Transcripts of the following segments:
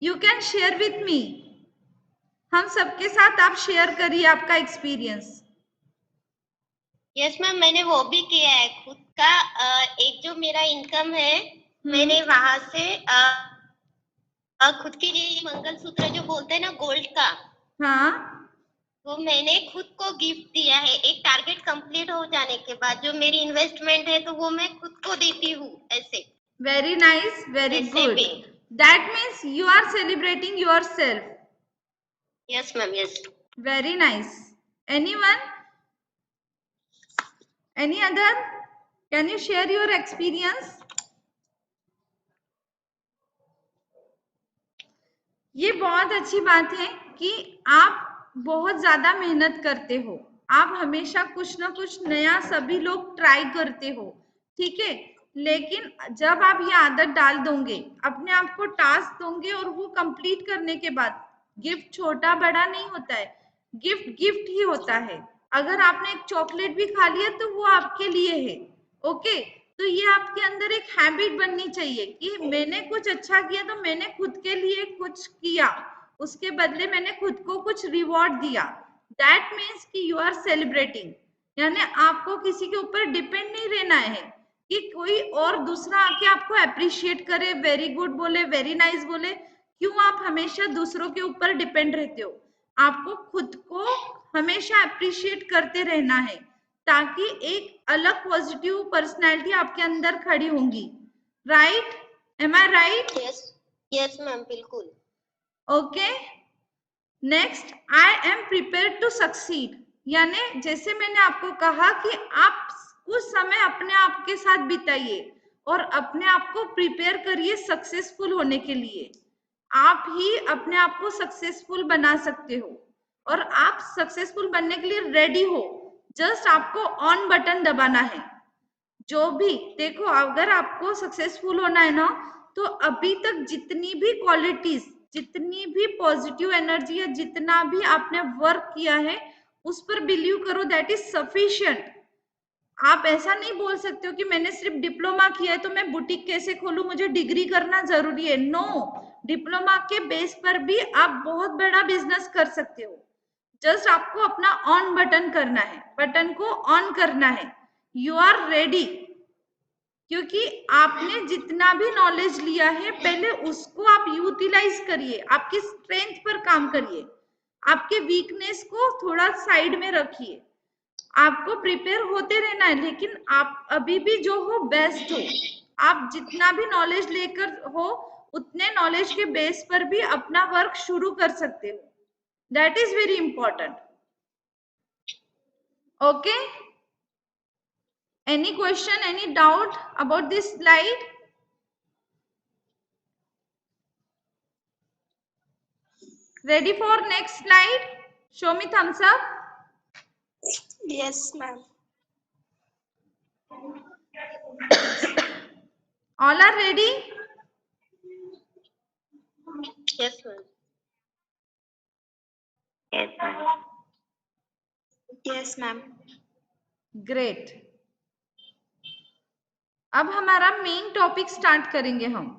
You can share with me, हम सबके साथ आप शेयर करिए आपका एक्सपीरियंस। यस मैम, मैंने वो भी किया है खुद का। एक जो मेरा इनकम है, मैंने वहां से खुद के लिए मंगलसूत्र जो बोलते हैं ना गोल्ड का, हाँ, वो मैंने खुद को गिफ्ट दिया है। एक टारगेट कंप्लीट हो जाने के बाद जो मेरी इन्वेस्टमेंट है तो वो मैं खुद को देती हूँ ऐसे। Very nice, very good. That means you are celebrating yourself. Yes ma'am, yes. Very nice. Anyone, any other, can you share your experience? ये बहुत अच्छी बात है कि आप बहुत ज्यादा मेहनत करते हो, आप हमेशा कुछ ना कुछ नया सभी लोग ट्राई करते हो, ठीक है। लेकिन जब आप ये आदत डाल दोगे, अपने आप को टास्क दोगे और वो कंप्लीट करने के बाद, गिफ्ट छोटा बड़ा नहीं होता है, गिफ्ट गिफ्ट ही होता है। अगर आपने एक चॉकलेट भी खा लिया तो वो आपके लिए है, ओके। तो ये आपके अंदर एक हैबिट बननी चाहिए कि मैंने कुछ अच्छा किया तो मैंने खुद के लिए कुछ किया, उसके बदले मैंने खुद को कुछ रिवॉर्ड दिया। दैट मीन्स कि यू आर सेलिब्रेटिंग, यानी आपको किसी के ऊपर डिपेंड नहीं रहना है कि कोई और दूसरा आके आपको अप्रिशिएट करे, वेरी गुड बोले, वेरी नाइस बोले। क्यों आप हमेशा दूसरों के ऊपर डिपेंड रहते हो? आपको खुद को हमेशा अप्रिशिएट करते रहना है, ताकि एक अलग पॉजिटिव पर्सनैलिटी आपके अंदर खड़ी होंगी। Right? Am I right? Yes, yes ma'am, बिल्कुल। Okay. Next, I am prepare to succeed, यानी जैसे मैंने आपको कहा कि आप कुछ समय अपने आप के साथ बिताइए और अपने आप को प्रिपेयर करिए सक्सेसफुल होने के लिए। आप ही अपने आप को सक्सेसफुल बना सकते हो और आप सक्सेसफुल बनने के लिए रेडी हो, जस्ट आपको ऑन बटन दबाना है। जो भी देखो, अगर आपको सक्सेसफुल होना है ना, तो अभी तक जितनी भी क्वालिटीज, जितनी भी पॉजिटिव एनर्जी है, जितना भी आपने वर्क किया है, उस पर बिलीव करो, दैट इज सफिशिएंट। आप ऐसा नहीं बोल सकते हो कि मैंने सिर्फ डिप्लोमा किया है तो मैं बुटीक कैसे खोलूं, मुझे डिग्री करना जरूरी है। नो, डिप्लोमा के बेस पर भी आप बहुत बड़ा बिजनेस कर सकते हो। जस्ट आपको अपना ऑन बटन करना है, बटन को ऑन करना है। यू आर रेडी, क्योंकि आपने जितना भी नॉलेज लिया है पहले उसको आप यूटिलाइज करिए, आपकी स्ट्रेंथ पर काम करिए, आपके वीकनेस को थोड़ा साइड में रखिए। आपको प्रिपेयर होते रहना है, लेकिन आप अभी भी जो हो बेस्ट हो। आप जितना भी नॉलेज लेकर हो, उतने नॉलेज के बेस पर भी अपना वर्क शुरू कर सकते हो। That is very important. Okay, any question, any doubt about this slide? Ready for next slide? Show me thumbs up. Yes, ma'am. All are ready? Yes ma'am. Yes, ma'am. Yes, ma'am. Great. अब हमारा main topic start करेंगे हम।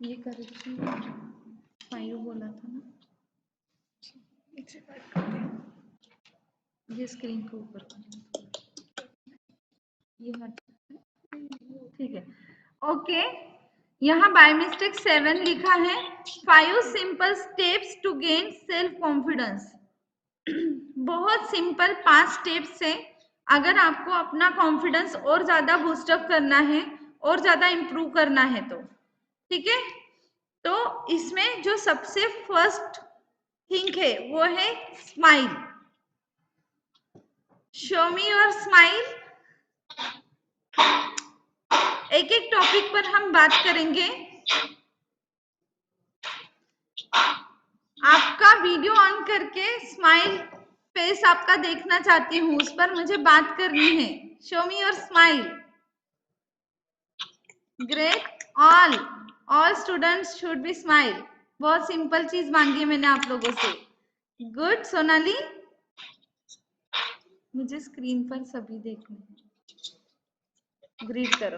ये correction 5 बोला था ना, ये screen को ऊपर ये हट, ठीक है। ओके, यहाँ बाय मिस्टेक 7 लिखा है। 5 simple steps to gain self confidence. बहुत सिंपल 5 स्टेप्स है, अगर आपको अपना कॉन्फिडेंस और ज्यादा बूस्टअप करना है और ज्यादा इंप्रूव करना है तो, ठीक है। तो इसमें जो सबसे फर्स्ट थिंग है वो है smile. Show me your smile. एक एक टॉपिक पर हम बात करेंगे। वीडियो ऑन करके स्माइल फेस आपका देखना चाहती हूँ, उस पर मुझे बात करनी है। Show me your smile. Great. All students should be smile. बहुत सिंपल चीज मांगी है मैंने आप लोगों से। गुड। सोनाली, मुझे स्क्रीन पर सभी देखने हैं। ग्रीट करो।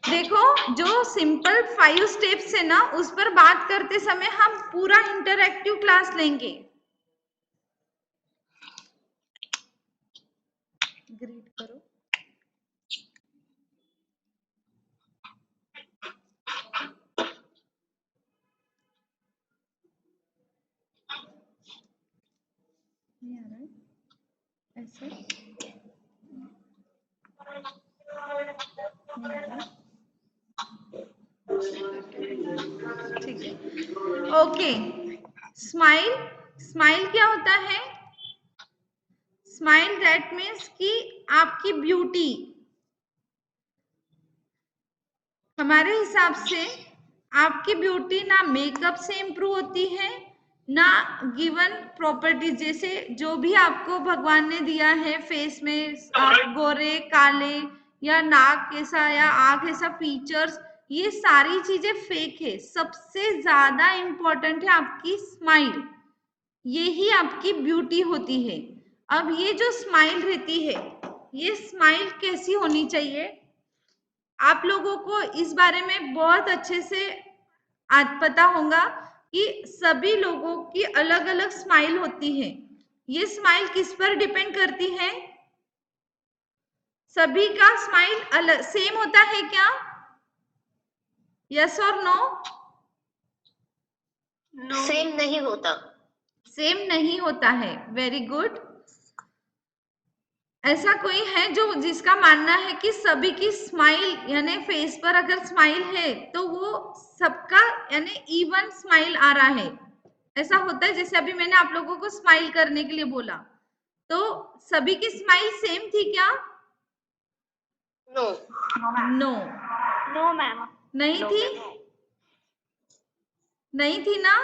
देखो, जो सिंपल 5 स्टेप्स है ना, उस पर बात करते समय हम पूरा इंटरैक्टिव क्लास लेंगे। ग्रीट करो। नहीं आ रहा है ऐसे? नहीं आ रहा? ठीक है। ओके। स्माइल क्या होता है? स्माइल दैट मीन्स कि आपकी ब्यूटी, हमारे हिसाब से आपकी ब्यूटी ना मेकअप से इम्प्रूव होती है, ना गिवन प्रॉपर्टी, जैसे जो भी आपको भगवान ने दिया है फेस में, आप गोरे काले या नाक कैसा या आंख ऐसा फीचर्स, ये सारी चीजें फेक है। सबसे ज्यादा इम्पोर्टेंट है आपकी स्माइल, यही आपकी ब्यूटी होती है। अब ये जो स्माइल रहती है, ये स्माइल कैसी होनी चाहिए, आप लोगों को इस बारे में बहुत अच्छे से आज पता होगा कि सभी लोगों की अलग अलग स्माइल होती है। ये स्माइल किस पर डिपेंड करती है? सभी का स्माइल अलग सेम होता है क्या? यस और नो? सेम नहीं होता। सेम नहीं होता है। Very good. ऐसा कोई है जो जिसका मानना है कि सभी की स्माइल यानी फेस पर अगर स्माइल है तो वो सबका यानी इवन स्माइल आ रहा है? ऐसा होता है? जैसे अभी मैंने आप लोगों को स्माइल करने के लिए बोला, तो सभी की स्माइल सेम थी क्या? नो। नो। No ma'am. नहीं थी? नहीं थी ना?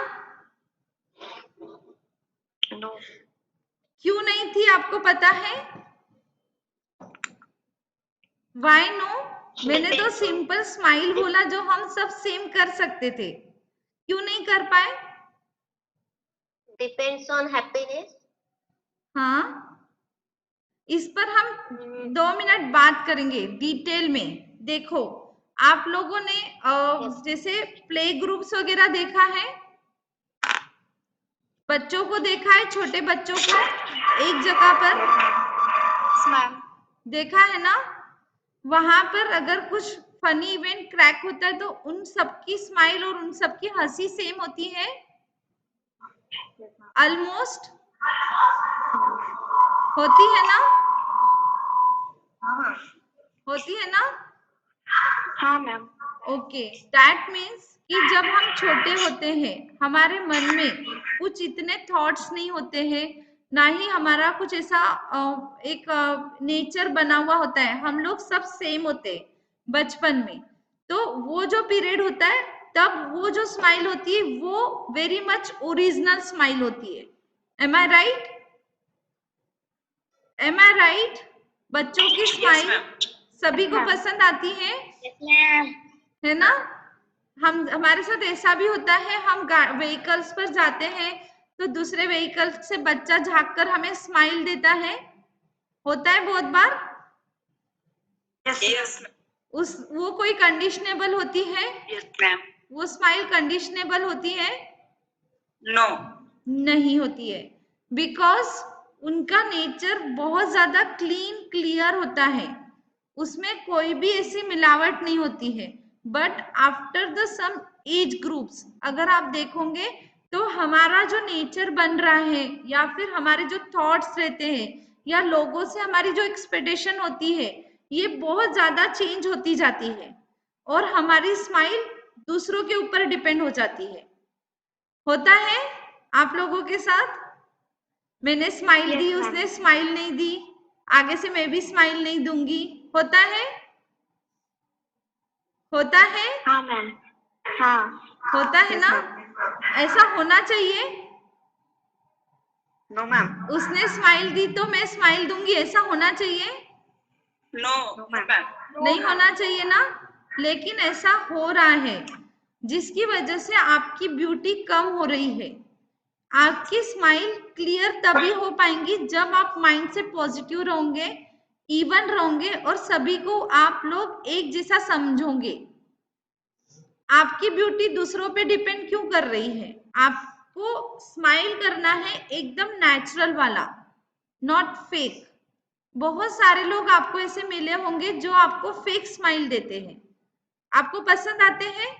नो। क्यों नहीं थी आपको पता है? Why no? मैंने तो सिंपल स्माइल बोला जो हम सब सेम कर सकते थे, क्यों नहीं कर पाए? Depends on happiness. हाँ, इस पर हम 2 मिनट बात करेंगे डिटेल में। देखो, आप लोगों ने जैसे प्ले ग्रुप्स वगैरह देखा है, बच्चों को देखा है, छोटे बच्चों को एक जगह पर मैम। देखा है ना? वहां पर अगर कुछ फनी इवेंट क्रैक होता है तो उन सबकी स्माइल और उन सबकी हंसी सेम होती है ऑलमोस्ट, होती है ना? होती है ना? हाँ मैम। ओके, दैट मीन्स कि जब हम छोटे होते हैं हमारे मन में कुछ इतने थॉट्स नहीं होते हैं, ना ही हमारा कुछ ऐसा एक नेचर बना हुआ होता है। हम लोग सब सेम होते हैं बचपन में। तो वो जो पीरियड होता है तब वो जो स्माइल होती है वो वेरी मच ओरिजिनल स्माइल होती है। M I right? Am I right? बच्चों की स्माइल सभी को पसंद आती है, है ना? हमारे साथ ऐसा भी होता है, हम व्हीकल्स पर जाते हैं तो दूसरे व्हीकल से बच्चा झांक कर हमें स्माइल देता है, होता है बहुत बार। यस वो कोई कंडीशनेबल होती है? मैम। वो स्माइल कंडीशनेबल होती है? नो। नहीं होती है, बिकॉज उनका नेचर बहुत ज्यादा क्लीन क्लियर होता है, उसमें कोई भी ऐसी मिलावट नहीं होती है। But after the some age groups अगर आप देखोगे तो हमारा जो नेचर बन रहा है या फिर हमारे जो थॉट्स रहते हैं या लोगों से हमारी जो एक्सपेक्टेशन होती है, ये बहुत ज्यादा चेंज होती जाती है और हमारी स्माइल दूसरों के ऊपर डिपेंड हो जाती है। होता है आप लोगों के साथ? मैंने स्माइल दी, उसने स्माइल नहीं दी, आगे से मैं भी स्माइल नहीं दूंगी, होता है? होता है? हाँ मैम। हाँ होता है ना? ऐसा होना चाहिए। No, ma'am. उसने स्माइल दी तो मैं स्माइल दूंगी, ऐसा होना चाहिए? No, ma'am. नहीं होना चाहिए ना, लेकिन ऐसा हो रहा है, जिसकी वजह से आपकी ब्यूटी कम हो रही है। आपकी स्माइल क्लियर तभी हो पाएंगी जब आप माइंड से पॉजिटिव रहोगे, इवन रहोगे और सभी को आप लोग एक जैसा समझोगे। आपकी ब्यूटी दूसरों पे डिपेंड क्यों कर रही है? आपको स्माइल करना है एकदम नेचुरल वाला, नॉट फेक। बहुत सारे लोग आपको ऐसे मिले होंगे जो आपको फेक स्माइल देते हैं। आपको पसंद आते हैं?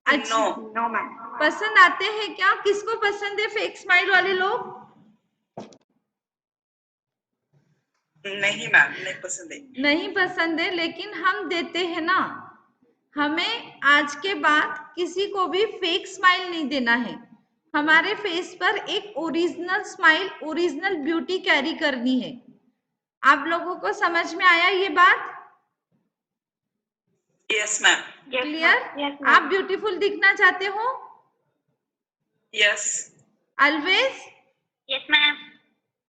अच्छा, No, ma'am. पसंद आते हैं क्या? किसको पसंद है फेक स्माइल वाले लोग? नहीं मैम, नहीं पसंद है। नहीं पसंद है, लेकिन हम देते हैं ना। हमें आज के बाद किसी को भी फेक स्माइल नहीं देना है। हमारे फेस पर एक original smile, original beauty carry करनी है। आप लोगों को समझ में आया ये बात? Yes, ma'am. क्लियर? Yes, आप ब्यूटीफुल दिखना चाहते हो? Yes. Always? Yes, ma'am.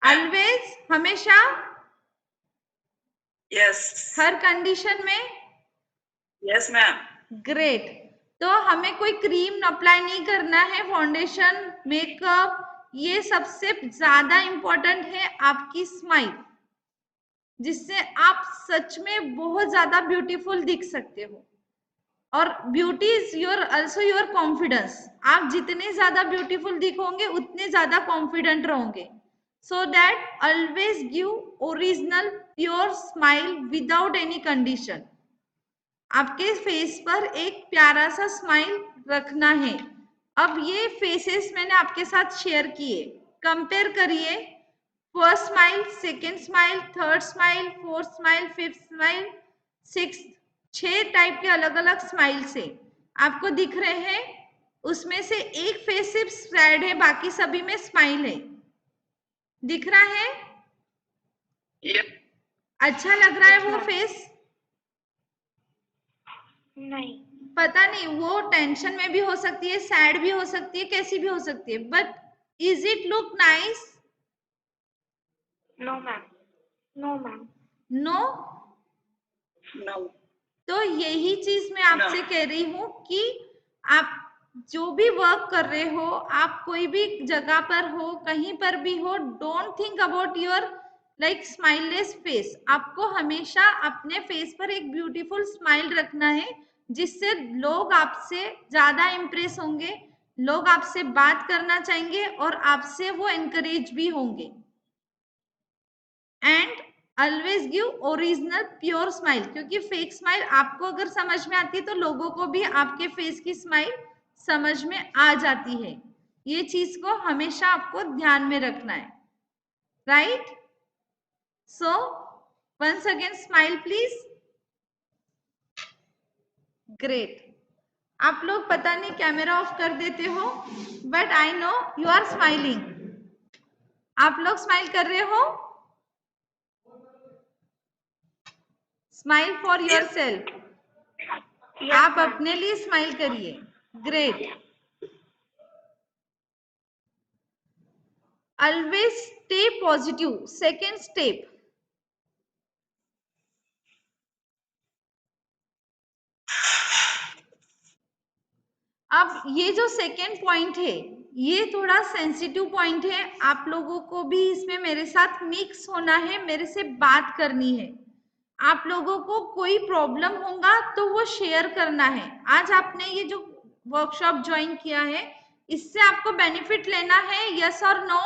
Always, हमेशा, Yes. हर कंडीशन में? Yes, ma'am. ग्रेट। तो हमें कोई क्रीम अप्लाई नहीं करना है, फाउंडेशन, मेकअप, ये सबसे ज्यादा इंपॉर्टेंट है आपकी स्माइल, जिससे आप सच में बहुत ज्यादा ब्यूटीफुल दिख सकते हो। और beauty is your also your confidence. आप जितने ज्यादा ब्यूटीफुल दिखोगे उतने ज्यादा कॉन्फिडेंट रहोगे। So that always give original pure smile without any condition. आपके फेस पर एक प्यारा सा स्माइल रखना है। अब ये फेसेस मैंने आपके साथ शेयर किए, कंपेयर करिए। First smile, second smile, third smile, fourth smile, fifth smile, six, 6 type के अलग अलग स्माइल से आपको दिख रहे हैं। उसमें से एक फेस सिर्फ सैड है, बाकी सभी में स्माइल है। दिख रहा है? Yep. अच्छा लग रहा है वो फेस? नहीं। पता नहीं, वो टेंशन में भी हो सकती है, सैड भी हो सकती है, कैसी भी हो सकती है, but is it look nice? No, ma'am. No, ma'am. No? No. तो यही चीज मैं आपसे कह रही हूँ कि आप जो भी वर्क कर रहे हो, आप कोई भी जगह पर हो, कहीं पर भी हो, don't think about your like smileless face. आपको हमेशा अपने फेस पर एक ब्यूटीफुल स्माइल रखना है, जिससे लोग आपसे ज्यादा इम्प्रेस होंगे, लोग आपसे बात करना चाहेंगे और आपसे वो एनकरेज भी होंगे। And always give original pure smile, क्योंकि फेक स्माइल आपको अगर समझ में आती है तो लोगों को भी आपके फेस की स्माइल समझ में आ जाती है। ये चीज को हमेशा आपको ध्यान में रखना है, right? So once again smile please. Great. आप लोग पता नहीं कैमरा ऑफ कर देते हो, but I know you are smiling. आप लोग स्माइल कर रहे हो? Smile for yourself. आप अपने लिए स्माइल करिए। Great. Always stay positive, second step. अब ये जो सेकेंड पॉइंट है, ये थोड़ा सेंसिटिव पॉइंट है। आप लोगों को भी इसमें मेरे साथ मिक्स होना है, मेरे से बात करनी है। आप लोगों को कोई प्रॉब्लम होगा तो वो शेयर करना है। आज आपने ये जो वर्कशॉप ज्वाइन किया है, इससे आपको बेनिफिट लेना है, यस और नो?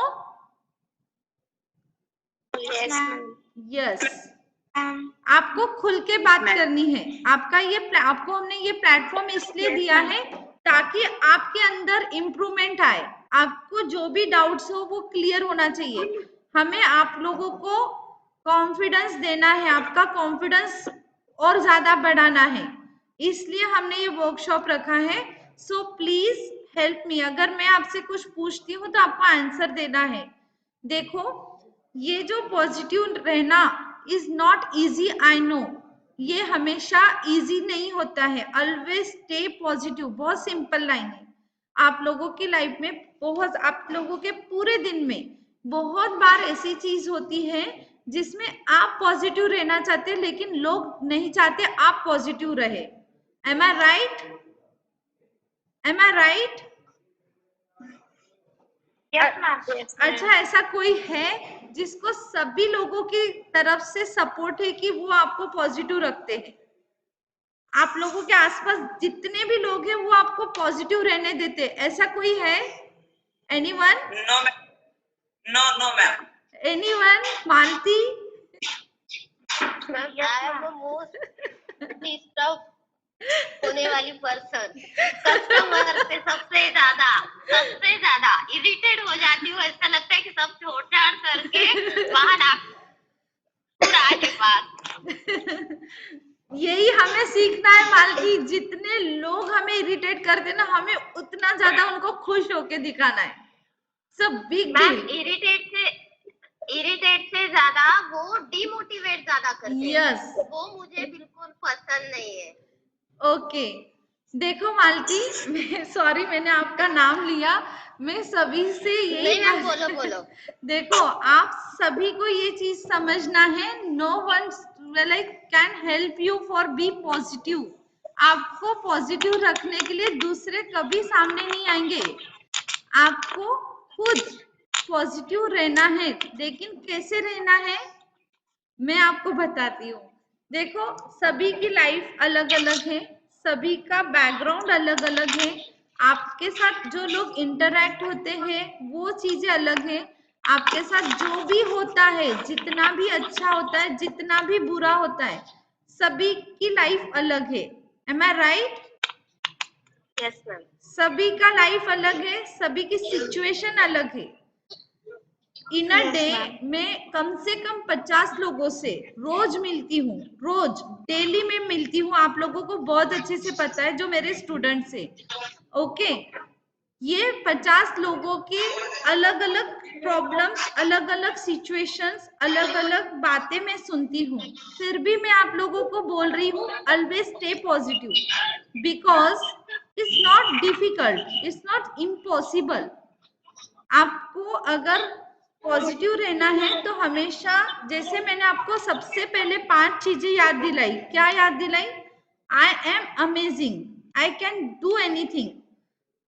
Yes, ma'am. यस। आपको खुल के बात करनी है। आपको हमने ये प्लेटफॉर्म इसलिए दिया है ताकि आपके अंदर इम्प्रूवमेंट आए। आपको जो भी डाउट्स हो वो क्लियर होना चाहिए। हमें आप लोगों को कॉन्फिडेंस देना है, आपका कॉन्फिडेंस और ज्यादा बढ़ाना है, इसलिए हमने ये वर्कशॉप रखा है। So please help me. अगर मैं आपसे कुछ पूछती हूँ तो आपको आंसर देना है। देखो, ये जो पॉजिटिव रहना is not easy, I know, ये हमेशा इजी नहीं होता है। ऑलवेज स्टे पॉजिटिव, बहुत सिंपल लाइन है। आप लोगों की लाइफ में बहुत, आप लोगों के पूरे दिन में बहुत बार ऐसी चीज होती है जिसमें आप पॉजिटिव रहना चाहते हैं लेकिन लोग नहीं चाहते आप पॉजिटिव रहे। M I right? Am I right? Yes ma'am. अच्छा, ऐसा कोई है जिसको सभी लोगों की तरफ से सपोर्ट है कि वो आपको पॉजिटिव रखते हैं? आप लोगों के आसपास जितने भी लोग हैं वो आपको पॉजिटिव रहने देते हैं, ऐसा कोई है? Anyone? No ma'am, no ma'am. Anyone? मानती? Ma'am I am most disturb होने वाली पर्सन। कस्टमर से सबसे ज्यादा इरिटेट हो जाती हूँ। ऐसा लगता है कि सब छोड़ छाड़ करके वहां नागपुर आ के पास। यही हमें सीखना है मालती, जितने लोग हमें इरिटेट करते हैं ना, हमें उतना ज्यादा उनको खुश होके दिखाना है। सब बिग मैम डील। इरिटेट से ज्यादा वो डिमोटिवेट ज्यादा करते हैं। यस, वो मुझे बिल्कुल पसंद नहीं है। ओके। देखो मालती, मैं सॉरी मैंने आपका नाम लिया, मैं सभी से यही नहीं मैम, बोलो। देखो, आप सभी को ये चीज समझना है, no one like can help you for be positive. आपको पॉजिटिव रखने के लिए दूसरे कभी सामने नहीं आएंगे, आपको खुद पॉजिटिव रहना है। लेकिन कैसे रहना है मैं आपको बताती हूँ। देखो, सभी की लाइफ अलग अलग है, सभी का बैकग्राउंड अलग अलग है, आपके साथ जो लोग इंटरैक्ट होते हैं वो चीजें अलग है, आपके साथ जो भी होता है, जितना भी अच्छा होता है, जितना भी बुरा होता है, सभी की लाइफ अलग है। M I right? Yes ma'am. सभी का लाइफ अलग है, सभी की सिचुएशन अलग है। इन अ डे में कम से कम 50 लोगों से रोज मिलती हूँ, रोज डेली में मिलती हूँ, आप लोगों को बहुत अच्छे से पता है जो मेरे स्टूडेंट्स है। ओके, ये 50 लोगों की अलग अलग प्रॉब्लम्स, अलग अलग सिचुएशंस, अलग अलग बातें मैं सुनती हूँ, फिर भी मैं आप लोगों को बोल रही हूँ always stay positive, because it's not difficult, it's not impossible. आपको अगर पॉजिटिव रहना है तो हमेशा, जैसे मैंने आपको सबसे पहले 5 चीजें याद दिलाई, क्या याद दिलाई? I am amazing, I can do anything,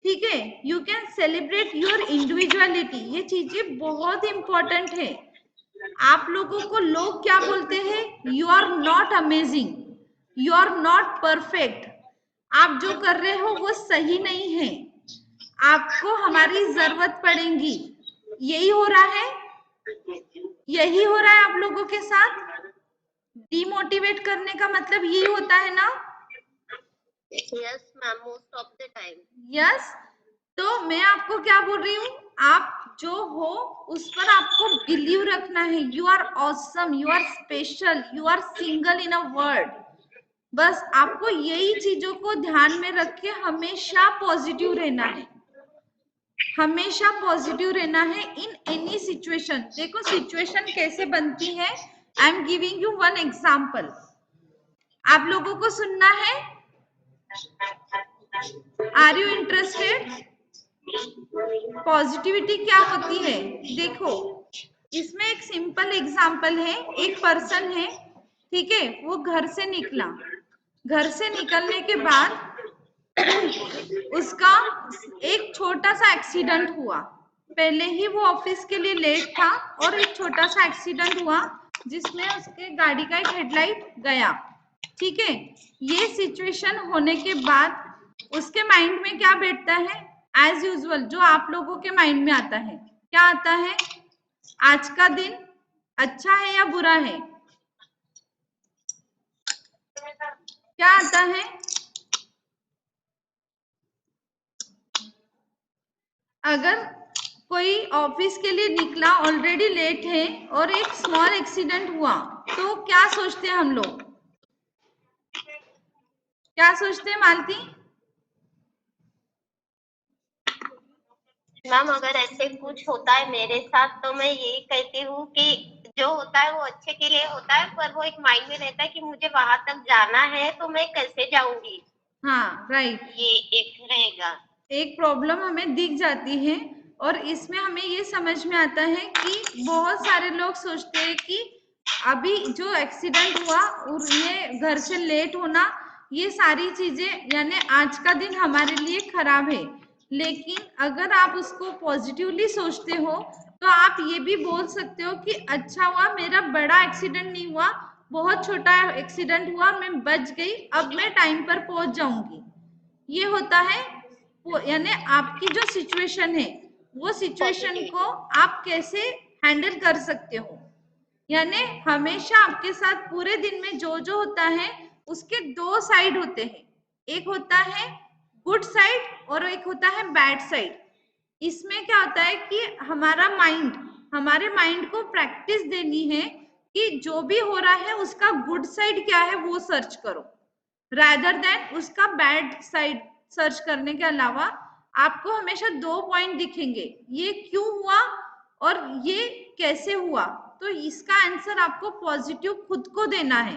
ठीक है, you can celebrate your individuality, ये चीजें बहुत इंपॉर्टेंट है। आप लोगों को लोग क्या बोलते हैं? You are not amazing, you are not perfect, आप जो कर रहे हो वो सही नहीं है, आपको हमारी जरूरत पड़ेगी। यही हो रहा है, यही हो रहा है आप लोगों के साथ। डिमोटिवेट करने का मतलब यही होता है ना? Yes ma'am, most of the time. Yes, तो मैं आपको क्या बोल रही हूँ, आप जो हो उस पर आपको बिलीव रखना है। You are awesome, you are special, you are single in a world. बस आपको यही चीजों को ध्यान में रख के हमेशा पॉजिटिव रहना है, हमेशा पॉजिटिव रहना है इन एनी सिचुएशन। देखो, सिचुएशन कैसे बनती है, I am giving you one example, आप लोगों को सुनना है? Are you interested? पॉजिटिविटी क्या होती है? देखो, इसमें एक सिंपल एग्जाम्पल है, एक पर्सन है, ठीक है, वो घर से निकला, घर से निकलने के बाद उसका एक छोटा सा एक्सीडेंट हुआ, पहले ही वो ऑफिस के लिए लेट था और एक छोटा सा एक्सीडेंट हुआ जिसमें उसके गाड़ी का एक हेडलाइट गया, ठीक है। ये सिचुएशन होने के बाद उसके माइंड में क्या बैठता है? एज यूजुअल जो आप लोगों के माइंड में आता है, क्या आता है? आज का दिन अच्छा है या बुरा है? क्या आता है? अगर कोई ऑफिस के लिए निकला, ऑलरेडी लेट है और एक स्मॉल एक्सीडेंट हुआ, तो क्या सोचते हैं हम लोग? क्या सोचते हैं मालती? मैम अगर ऐसे कुछ होता है मेरे साथ तो मैं यही कहती हूँ कि जो होता है वो अच्छे के लिए होता है, पर वो एक माइंड में रहता है कि मुझे वहां तक जाना है तो मैं कैसे जाऊंगी। हाँ, राइट। ये एक रहेगा। एक प्रॉब्लम हमें दिख जाती है और इसमें हमें ये समझ में आता है कि बहुत सारे लोग सोचते हैं कि अभी जो एक्सीडेंट हुआ और ये घर से लेट होना, ये सारी चीजें यानी आज का दिन हमारे लिए खराब है। लेकिन अगर आप उसको पॉजिटिवली सोचते हो तो आप ये भी बोल सकते हो कि अच्छा हुआ मेरा बड़ा एक्सीडेंट नहीं हुआ, बहुत छोटा एक्सीडेंट हुआ, मैं बच गई, अब मैं टाइम पर पहुंच जाऊंगी। ये होता है यानी आपकी जो सिचुएशन है वो सिचुएशन को आप कैसे हैंडल कर सकते हो। यानी हमेशा आपके साथ पूरे दिन में जो जो होता है उसके दो साइड होते हैं, एक होता है गुड साइड और एक होता है बैड साइड। इसमें क्या होता है कि हमारे माइंड को प्रैक्टिस देनी है कि जो भी हो रहा है उसका गुड साइड क्या है वो सर्च करो, रादर देन उसका बैड साइड सर्च करने के अलावा आपको हमेशा दो पॉइंट दिखेंगे, ये क्यों हुआ और ये कैसे हुआ। तो इसका आंसर आपको पॉजिटिव खुद को देना है,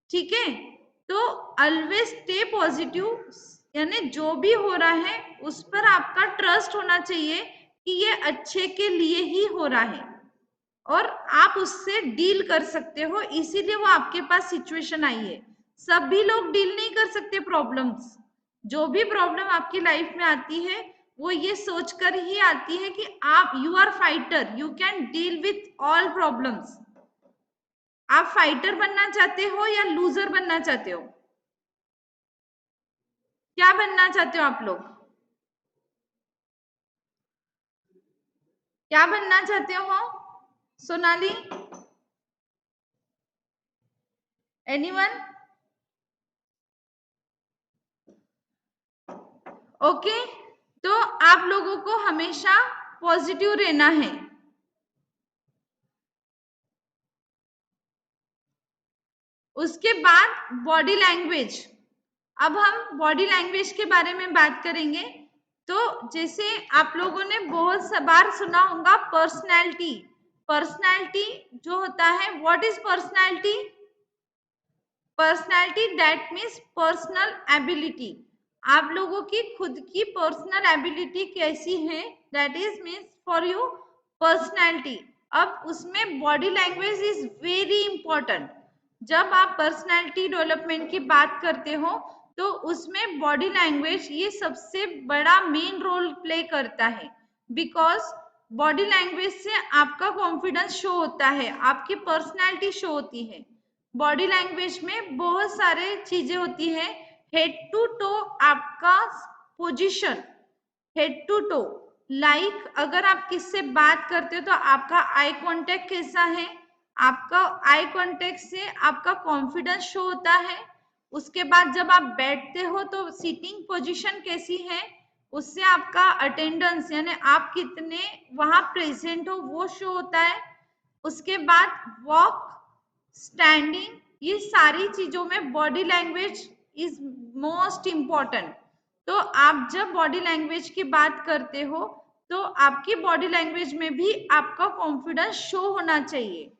ठीक है। तो ऑलवेज स्टे पॉजिटिव, यानी जो भी हो रहा है उस पर आपका ट्रस्ट होना चाहिए कि ये अच्छे के लिए ही हो रहा है और आप उससे डील कर सकते हो, इसीलिए वो आपके पास सिचुएशन आई है। सभी लोग डील नहीं कर सकते प्रॉब्लम्स। जो भी प्रॉब्लम आपकी लाइफ में आती है वो ये सोचकर ही आती है कि आप you are fighter, you can deal with all problems. आप फाइटर बनना चाहते हो या लूजर बनना चाहते हो? क्या बनना चाहते हो आप लोग? क्या बनना चाहते हो सोनाली? एनीवन? ओके, तो आप लोगों को हमेशा पॉजिटिव रहना है। उसके बाद बॉडी लैंग्वेज। अब हम बॉडी लैंग्वेज के बारे में बात करेंगे। तो जैसे आप लोगों ने बहुत बार सुना होगा पर्सनैलिटी। पर्सनैलिटी जो होता है, what is personality? Personality that means personal ability. आप लोगों की खुद की पर्सनल एबिलिटी कैसी है, that is means for you personality. अब उसमें body language is very important. जब आप पर्सनैलिटी डेवलपमेंट की बात करते हो तो उसमें बॉडी लैंग्वेज ये सबसे बड़ा मेन रोल प्ले करता है, बिकॉज बॉडी लैंग्वेज से आपका कॉन्फिडेंस शो होता है, आपकी पर्सनैलिटी शो होती है। बॉडी लैंग्वेज में बहुत सारे चीजें होती है, हेड टू टो आपका position, head to toe, like अगर आप किससे बात करते हो तो आपका आई कांटेक्ट कैसा है, आपका आई कांटेक्ट से आपका कॉन्फिडेंस शो होता है। उसके बाद जब आप बैठते हो तो सीटिंग पोजीशन कैसी है, उससे आपका अटेंडेंस यानी आप कितने वहां प्रेजेंट हो वो शो होता है। उसके बाद वॉक, स्टैंडिंग, ये सारी चीजों में body language is most important. तो आप जब बॉडी लैंग्वेज की बात करते हो तो आपकी बॉडी लैंग्वेज में भी आपका कॉन्फिडेंस शो होना चाहिए।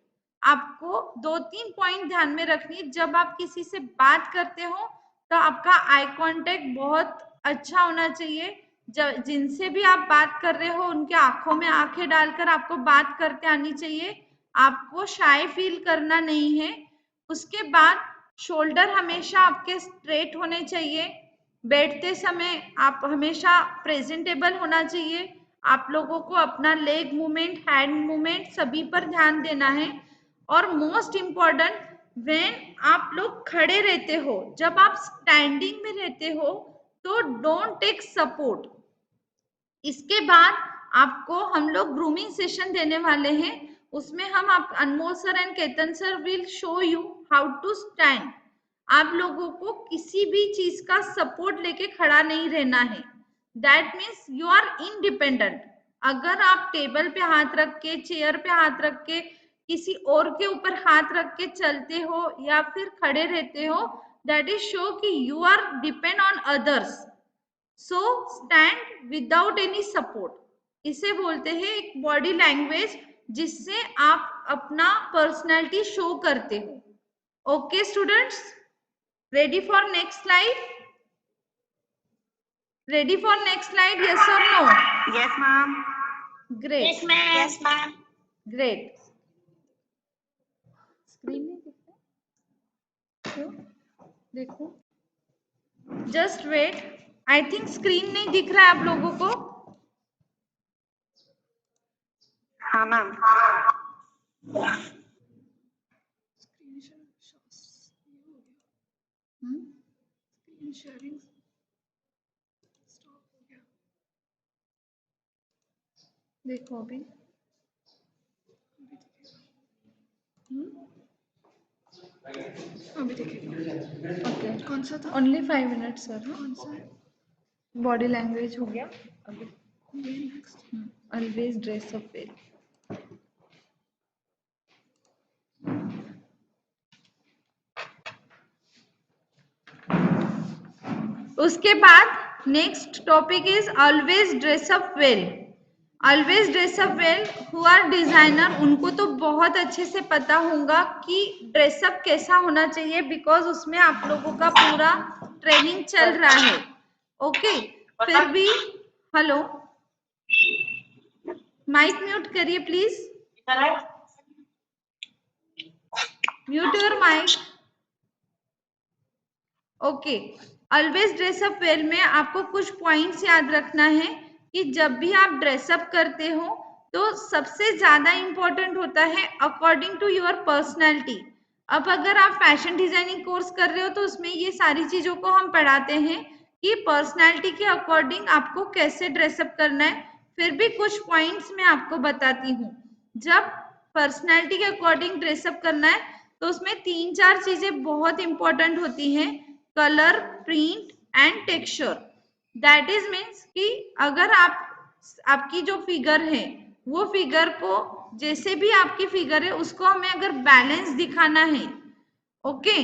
आपको दो तीन पॉइंट ध्यान में रखनी, जब आप किसी से बात करते हो तो आपका आई कांटेक्ट बहुत अच्छा होना चाहिए। जिनसे भी आप बात कर रहे हो उनके आंखों में आंखें डालकर आपको बात करते आनी चाहिए, आपको शाय फील करना नहीं है। उसके बाद शोल्डर हमेशा आपके स्ट्रेट होने चाहिए। बैठते समय आप हमेशा प्रेजेंटेबल होना चाहिए। आप लोगों को अपना लेग मूवमेंट, हैंड मूवमेंट सभी पर ध्यान देना है। और मोस्ट इम्पॉर्टेंट, व्हेन आप लोग खड़े रहते हो, जब आप स्टैंडिंग में रहते हो तो डोंट टेक सपोर्ट। इसके बाद आपको हम लोग ग्रूमिंग सेशन देने वाले हैं, उसमें हम आप Anmol sir and Ketan sir will show you how to stand. आप लोगों को किसी भी चीज का सपोर्ट लेके खड़ा नहीं रहना है, that means you are independent. अगर आप टेबल पे हाथ रख के, चेयर पे हाथ रख के, किसी और के ऊपर हाथ रख के चलते हो या फिर खड़े रहते हो, दैट इज शो कि you are depend on others. So stand without any support, इसे बोलते हैं एक बॉडी लैंग्वेज जिससे आप अपना पर्सनैलिटी शो करते हो। Okay students, ready for next slide? Ready for next slide? Yes or no? Yes, ma'am. Great. Yes, ma'am. Yes, ma'am. Great. Screen नहीं दिख रहा क्यों? देखो, just wait. I think screen नहीं दिख रहा है आप लोगों को. हाँ, मैम. स्क्रीन शेयरिंग स्टॉप हो गया. देखो अभी अभी देखिएगा. ओके, कौन सा था? Only 5 minutes sir. कौन सा? बॉडी लैंग्वेज हो गया. अभी ऑलवेज ड्रेस अप वेल. उसके बाद next topic is always dress up well. Always dress up well who are designer उनको तो बहुत अच्छे से पता होगा कि ड्रेसअप कैसा होना चाहिए, बिकॉज उसमें आप लोगों का पूरा ट्रेनिंग चल रहा है. ओके, फिर भी हेलो, माइक म्यूट करिए please. Mute your mic. Okay, always dress up well में आपको कुछ पॉइंट्स याद रखना है कि जब भी आप ड्रेसअप करते हो तो सबसे ज्यादा इंपॉर्टेंट होता है अकॉर्डिंग टू योर पर्सनैलिटी. अब अगर आप फैशन डिजाइनिंग कोर्स कर रहे हो तो उसमें ये सारी चीजों को हम पढ़ाते हैं कि पर्सनैलिटी के अकॉर्डिंग आपको कैसे ड्रेसअप करना है. फिर भी कुछ पॉइंट्स मैं आपको बताती हूँ. जब पर्सनैलिटी के अकॉर्डिंग ड्रेसअप करना है तो उसमें 3-4 चीजें बहुत इंपॉर्टेंट होती हैं. Colour, print and texture. That is means कि अगर आपकी जो फिगर है वो फिगर को जैसे भी आपकी फिगर है उसको हमें अगर बैलेंस दिखाना है, ओके,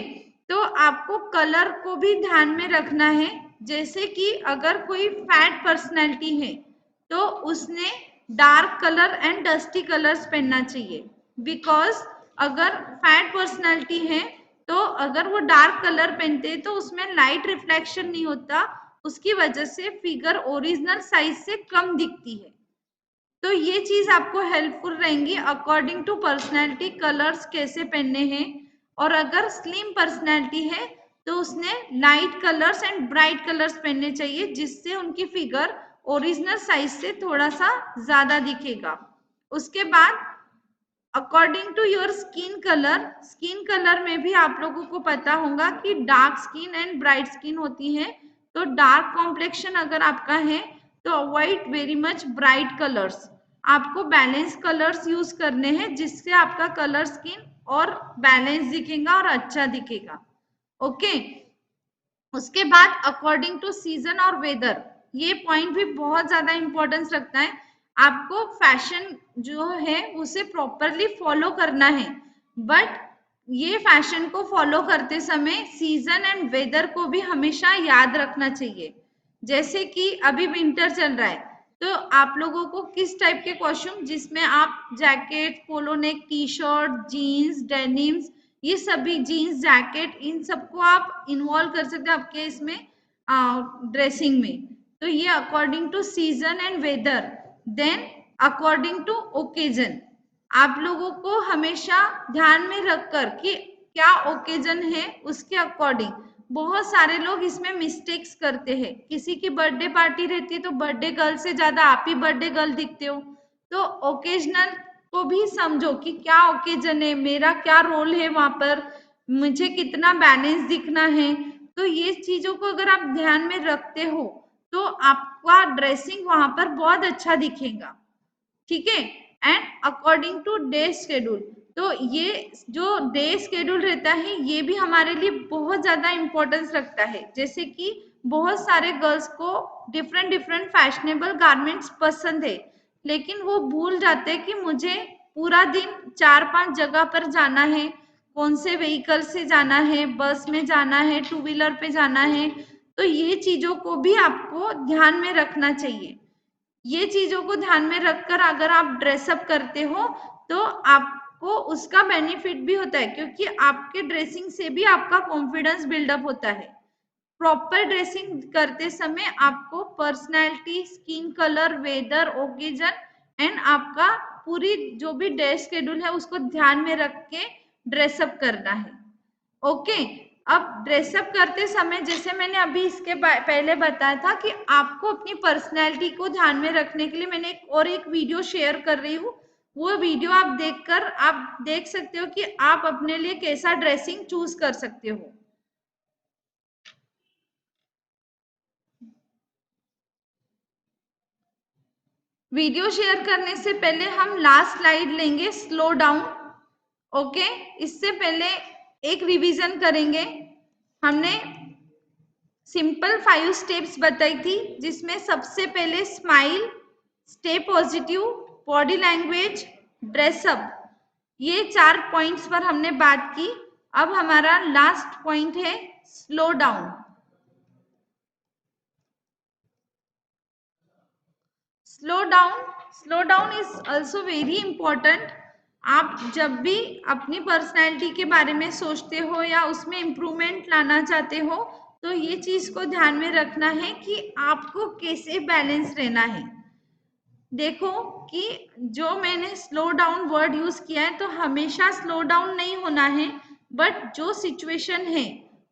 तो आपको कलर को भी ध्यान में रखना है. जैसे कि अगर कोई फैट पर्सनैलिटी है तो उसने dark colour and dusty colours पहनना चाहिए. बिकॉज अगर फैट पर्सनैलिटी है तो अगर वो डार्क कलर पहनते हैं तो उसमें लाइट रिफ्लेक्शन नहीं होता, उसकी वजह से फिगर ओरिजिनल साइज से कम दिखती है. तो ये चीज आपको हेल्पफुल रहेंगी अकॉर्डिंग टू पर्सनैलिटी कलर्स कैसे पहनने हैं. और अगर स्लिम पर्सनैलिटी है तो उसने light colours and bright colours पहनने चाहिए जिससे उनकी फिगर ओरिजिनल साइज से थोड़ा सा ज्यादा दिखेगा. उसके बाद according to your skin colour, skin colour में भी आप लोगों को पता होगा कि dark skin and bright skin होती है. तो डार्क कॉम्प्लेक्शन अगर आपका है तो avoid very much bright colours. आपको बैलेंस कलर्स यूज करने हैं जिससे आपका कलर स्किन और बैलेंस दिखेगा और अच्छा दिखेगा. ओके, उसके बाद अकॉर्डिंग टू सीजन और वेदर, ये पॉइंट भी बहुत ज्यादा इंपॉर्टेंस रखता है. आपको फैशन जो है उसे प्रॉपरली फॉलो करना है, बट ये फैशन को फॉलो करते समय सीजन एंड वेदर को भी हमेशा याद रखना चाहिए. जैसे कि अभी विंटर चल रहा है तो आप लोगों को किस टाइप के कॉस्ट्यूम जिसमें आप जैकेट, पोलो नेक, टी शर्ट, जीन्स, डेनिम्स, ये सभी जीन्स, जैकेट, इन सबको आप इन्वॉल्व कर सकते हैं आपके इसमें ड्रेसिंग में. तो ये according to season and weather. Then according to occasion, आप लोगों को हमेशा ध्यान में रखकर कि क्या ओकेजन है उसके अकॉर्डिंग. बहुत सारे लोग इसमें मिस्टेक्स करते हैं. किसी की बर्थडे पार्टी रहती है तो बर्थडे गर्ल से ज्यादा आप ही बर्थडे गर्ल दिखते हो. तो ओकेजनल को भी समझो कि क्या ओकेजन है, मेरा क्या रोल है वहां पर, मुझे कितना बैलेंस दिखना है. तो ये चीजों को अगर आप ध्यान में रखते हो तो आपका ड्रेसिंग वहां पर बहुत अच्छा दिखेगा. ठीक है. And according to day schedule, तो ये जो डे शेड्यूल रहता है ये भी हमारे लिए बहुत ज्यादा इंपॉर्टेंस रखता है. जैसे कि बहुत सारे गर्ल्स को डिफरेंट डिफरेंट फैशनेबल गारमेंट्स पसंद है, लेकिन वो भूल जाते हैं कि मुझे पूरा दिन 4-5 जगह पर जाना है, कौन से व्हीकल से जाना है, बस में जाना है, टू व्हीलर पे जाना है. तो ये चीजों को भी आपको ध्यान में रखना चाहिए. ये चीजों को ध्यान में रखकर अगर आप ड्रेसअप करते हो तो आपको उसका बेनिफिट भी होता है, क्योंकि आपके ड्रेसिंग से भी आपका कॉन्फिडेंस बिल्डअप होता है. प्रॉपर ड्रेसिंग करते समय आपको personality, skin colour, weather, occasion and आपका पूरी जो भी डे शेड्यूल है उसको ध्यान में रख के ड्रेसअप करना है। ओके, अब ड्रेसअप करते समय जैसे मैंने अभी इसके पहले बताया था कि आपको अपनी पर्सनैलिटी को ध्यान में रखने के लिए मैंने एक वीडियो शेयर कर रही हूँ। वो वीडियो आप देखकर आप देख सकते हो कि आप अपने लिए कैसा ड्रेसिंग चूज कर सकते हो। वीडियो शेयर करने से पहले हम लास्ट स्लाइड लेंगे, स्लो डाउन। ओके, इससे पहले एक रिवीजन करेंगे। हमने सिंपल 5 स्टेप्स बताई थी, जिसमें सबसे पहले smile, stay positive, body language, dress up, ये 4 पॉइंट्स पर हमने बात की। अब हमारा लास्ट पॉइंट है slow down. Slow down is also very important. आप जब भी अपनी पर्सनैलिटी के बारे में सोचते हो या उसमें इम्प्रूवमेंट लाना चाहते हो तो ये चीज को ध्यान में रखना है कि आपको कैसे बैलेंस रहना है। देखो कि जो मैंने स्लो डाउन वर्ड यूज किया है तो हमेशा स्लो डाउन नहीं होना है, बट जो सिचुएशन है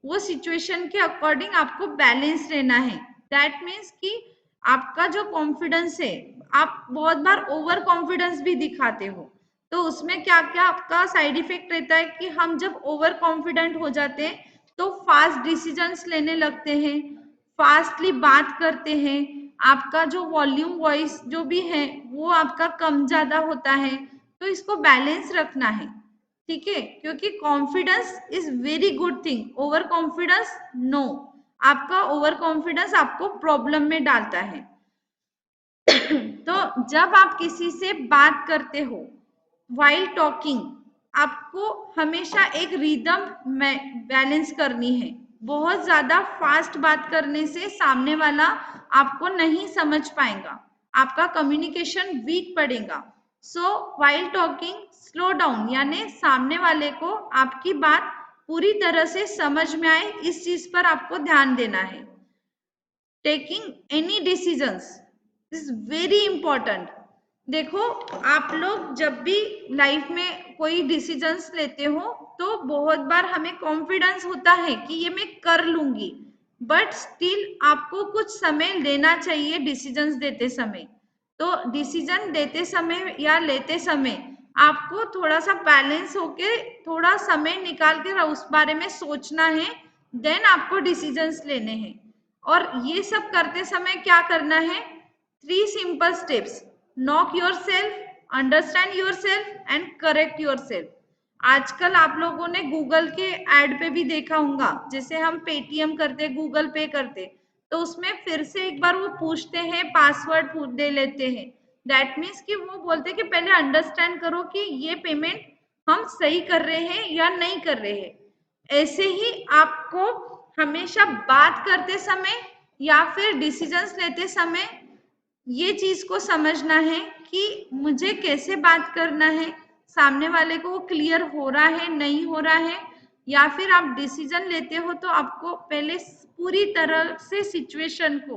वो सिचुएशन के अकॉर्डिंग आपको बैलेंस रहना है। दैट मीन्स कि आपका जो कॉन्फिडेंस है, आप बहुत बार ओवर कॉन्फिडेंस भी दिखाते हो, तो उसमें क्या क्या आपका साइड इफेक्ट रहता है कि हम जब ओवर कॉन्फिडेंट हो जाते हैं तो फास्ट डिसीजंस लेने लगते हैं, फास्टली बात करते हैं, आपका जो वॉल्यूम वॉइस जो भी है वो आपका कम ज्यादा होता है। तो इसको बैलेंस रखना है, ठीक है, क्योंकि confidence is very good thing, over confidence no. आपका ओवर कॉन्फिडेंस आपको प्रॉब्लम में डालता है। तो जब आप किसी से बात करते हो व्हाइल टॉकिंग, आपको हमेशा एक रिदम में बैलेंस करनी है। बहुत ज्यादा फास्ट बात करने से सामने वाला आपको नहीं समझ पाएगा, आपका कम्युनिकेशन वीक पड़ेगा। सो व्हाइल टॉकिंग स्लो डाउन, यानी सामने वाले को आपकी बात पूरी तरह से समझ में आए, इस चीज पर आपको ध्यान देना है। Taking any decisions is very important. देखो, आप लोग जब भी लाइफ में कोई डिसीजंस लेते हो तो बहुत बार हमें कॉन्फिडेंस होता है कि ये मैं कर लूंगी, बट स्टिल आपको कुछ समय लेना चाहिए डिसीजंस देते समय। तो डिसीजन देते समय या लेते समय आपको थोड़ा सा बैलेंस होके थोड़ा समय निकाल के उस बारे में सोचना है, देन आपको डिसीजंस लेने हैं। और ये सब करते समय क्या करना है, 3 simple steps: knock yourself, understand yourself and correct yourself. आजकल आप लोगों ने गूगल के एड पे भी देखा होगा, जैसे हम पेटीएम करते, गूगल पे करते, तो उसमें फिर से एक बार वो पूछते हैं, पासवर्ड दे लेते हैं। दैट मीन्स कि वो बोलते हैं कि पहले अंडरस्टैंड करो कि ये पेमेंट हम सही कर रहे हैं या नहीं कर रहे हैं। ऐसे ही आपको हमेशा बात करते समय या फिर डिसीजंस लेते समय ये चीज को समझना है कि मुझे कैसे बात करना है, सामने वाले को वो क्लियर हो रहा है नहीं हो रहा है। या फिर आप डिसीजन लेते हो तो आपको पहले पूरी तरह से सिचुएशन को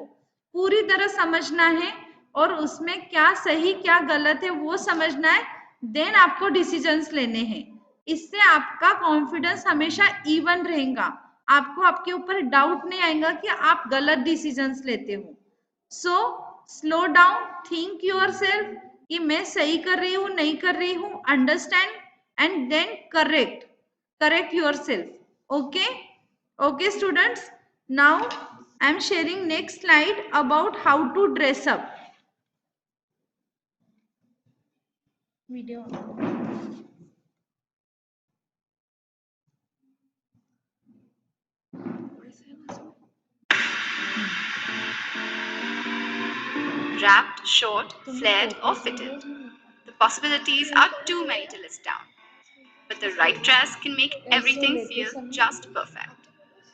पूरी तरह समझना है और उसमें क्या सही क्या गलत है वो समझना है, देन आपको डिसीजंस लेने हैं। इससे आपका कॉन्फिडेंस हमेशा इवन रहेगा, आपको आपके ऊपर डाउट नहीं आएगा कि आप गलत डिसीजंस लेते हो। So slow down, think yourself कि मैं सही कर रही हूँ नहीं कर रही हूँ, understand and then correct yourself. Okay okay students, now I am sharing next slide about how to dress up. Video Wrapped, short, flared, or fitted. The possibilities are too many to list down. But the right dress can make everything feel just perfect.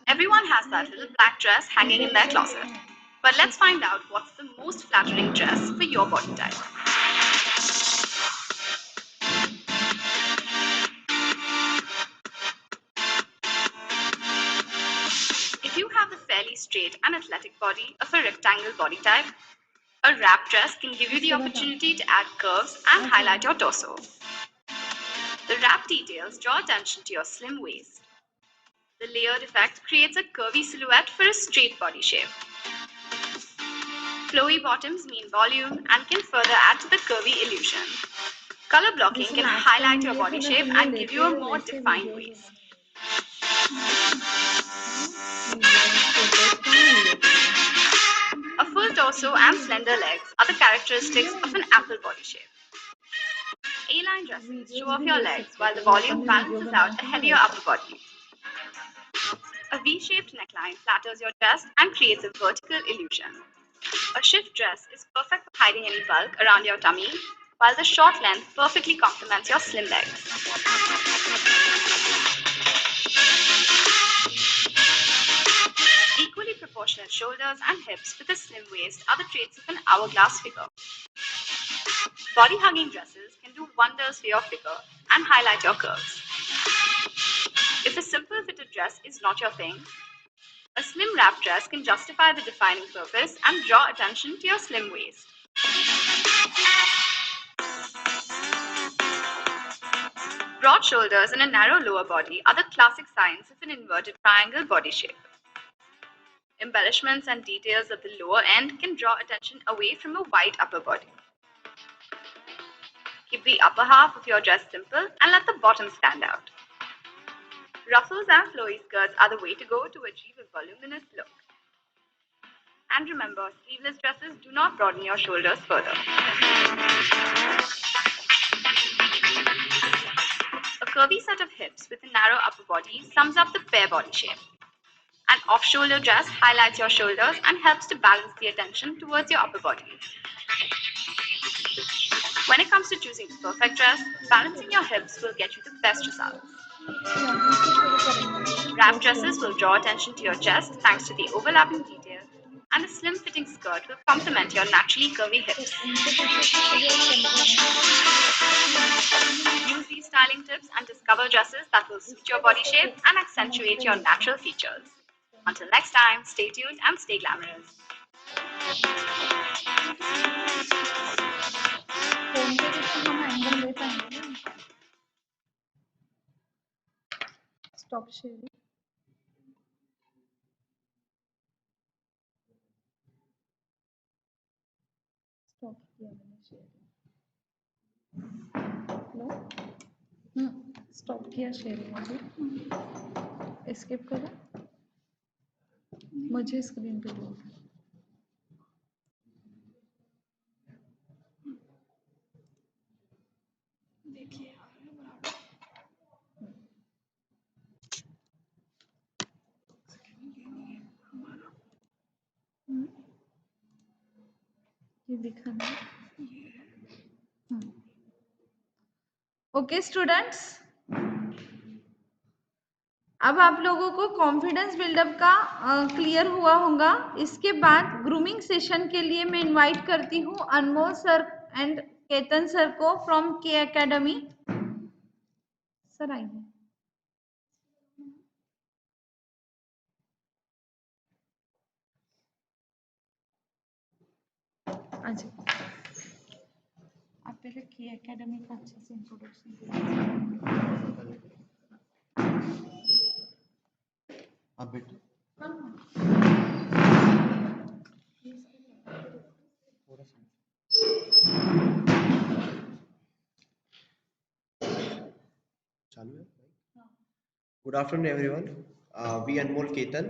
Everyone has that little black dress hanging in their closet. But let's find out what's the most flattering dress for your body type. If you have the fairly straight and athletic body of a rectangle body type, a wrap dress can give you the opportunity to add curves and highlight your torso. The wrap details draw attention to your slim waist. The layered effect creates a curvy silhouette for a straight body shape. Flowy bottoms mean volume and can further add to the curvy illusion. Color blocking can highlight your body shape and give you a more defined waist. A full torso and slender legs are the characteristics of an apple body shape. A-line dresses show off your legs while the volume balances out a heavier upper body. A V-shaped neckline flatters your chest and creates a vertical illusion. A shift dress is perfect for hiding any bulk around your tummy, while the short length perfectly complements your slim legs. Equally proportionate shoulders and hips with a slim waist are the traits of an hourglass figure. Body-hugging dresses can do wonders for your figure and highlight your curves. If a simple fitted dress is not your thing, a slim wrap dress can justify the defining purpose and draw attention to your slim waist. Broad shoulders and a narrow lower body are the classic signs of an inverted triangle body shape. Embellishments and details at the lower end can draw attention away from a wide upper body. Keep the upper half of your dress simple and let the bottom stand out. Ruffles and flowy skirts are the way to go to achieve a voluminous look. And remember, sleeveless dresses do not broaden your shoulders further. A curvy set of hips with a narrow upper body sums up the pear body shape. An off-shoulder dress highlights your shoulders and helps to balance the attention towards your upper body. When it comes to choosing the perfect dress, balancing your hips will get you the best results. Wrap dresses will draw attention to your chest thanks to the overlapping detail, and a slim-fitting skirt will complement your naturally curvy hips. Use these styling tips and discover dresses that will suit your body shape and accentuate your natural features. Until next time, stay tuned and stay glamorous. Stop sharing. Stop किया मैंने sharing. No? Stop किया sharing मुझे. Escape करो. मुझे screen पे दो. ये दिखाना. ओके स्टूडेंट्स, अब आप लोगों को कॉन्फिडेंस बिल्डअप का क्लियर हुआ होगा. इसके बाद ग्रूमिंग सेशन के लिए मैं इनवाइट करती हूँ अनमोल सर एंड केतन सर को फ्रॉम के एकेडमी. सर आइए. अच्छा, आप पहले के एकेडमी का अच्छे से इंट्रोडक्शन दीजिए. आप बेटा चालू है. Good afternoon everyone. We Anmol Ketan.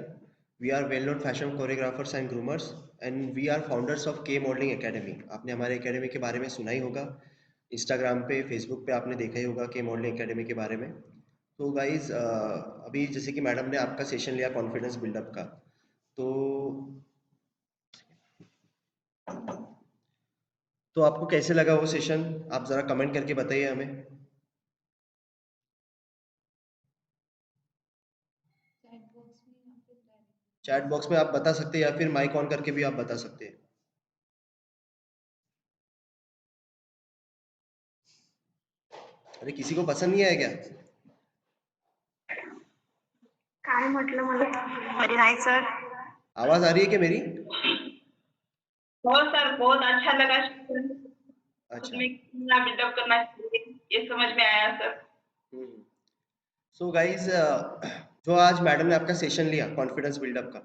We are well-known fashion choreographers and groomers, and we are founders of K Modeling Academy. आपने हमारे एकेडमी के बारे में सुना ही होगा. इंस्टाग्राम पे, फेसबुक पे आपने देखा ही होगा K Modeling Academy के बारे में. तो गाइज अभी जैसे कि मैडम ने आपका सेशन लिया कॉन्फिडेंस बिल्डअप का, तो आपको कैसे लगा वो सेशन, आप जरा कमेंट करके बताइए हमें. चैट बॉक्स में आप बता सकते हैं या फिर माइक ऑन करके भी आप बता सकते हैं. अरे किसी को पसंद नहीं आया क्या? काय म्हटलं मला? Very nice sir. आवाज आ रही है क्या मेरी? बहुत सर, बहुत अच्छा लगा। अच्छा। उसमें कितना बिल्डअप करना चाहिए ये समझ में आया सर। सो गाइज, जो आज मैडम ने आपका सेशन लिया कॉन्फिडेंस बिल्डअप का,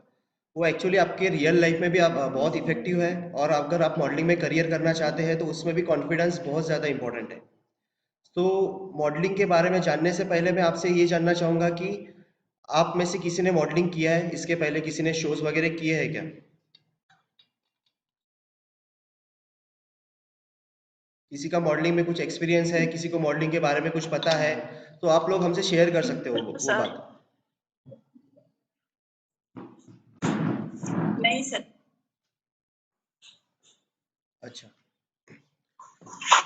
वो एक्चुअली आपके रियल लाइफ में भी आप बहुत इफेक्टिव है, और अगर आप मॉडलिंग में करियर करना चाहते हैं तो उसमें भी कॉन्फिडेंस बहुत ज़्यादा इंपॉर्टेंट है। तो मॉडलिंग के बारे में जानने से पहले मैं आपसे ये जानना चाहूँगा कि आप में से किसी ने मॉडलिंग किया है इसके पहले? किसी ने शोज वगैरह किए हैं क्या? किसी का मॉडलिंग में कुछ एक्सपीरियंस है, किसी को मॉडलिंग के बारे में कुछ पता है, तो आप लोग हमसे शेयर कर सकते हो वो सर। बात। नहीं सर। अच्छा।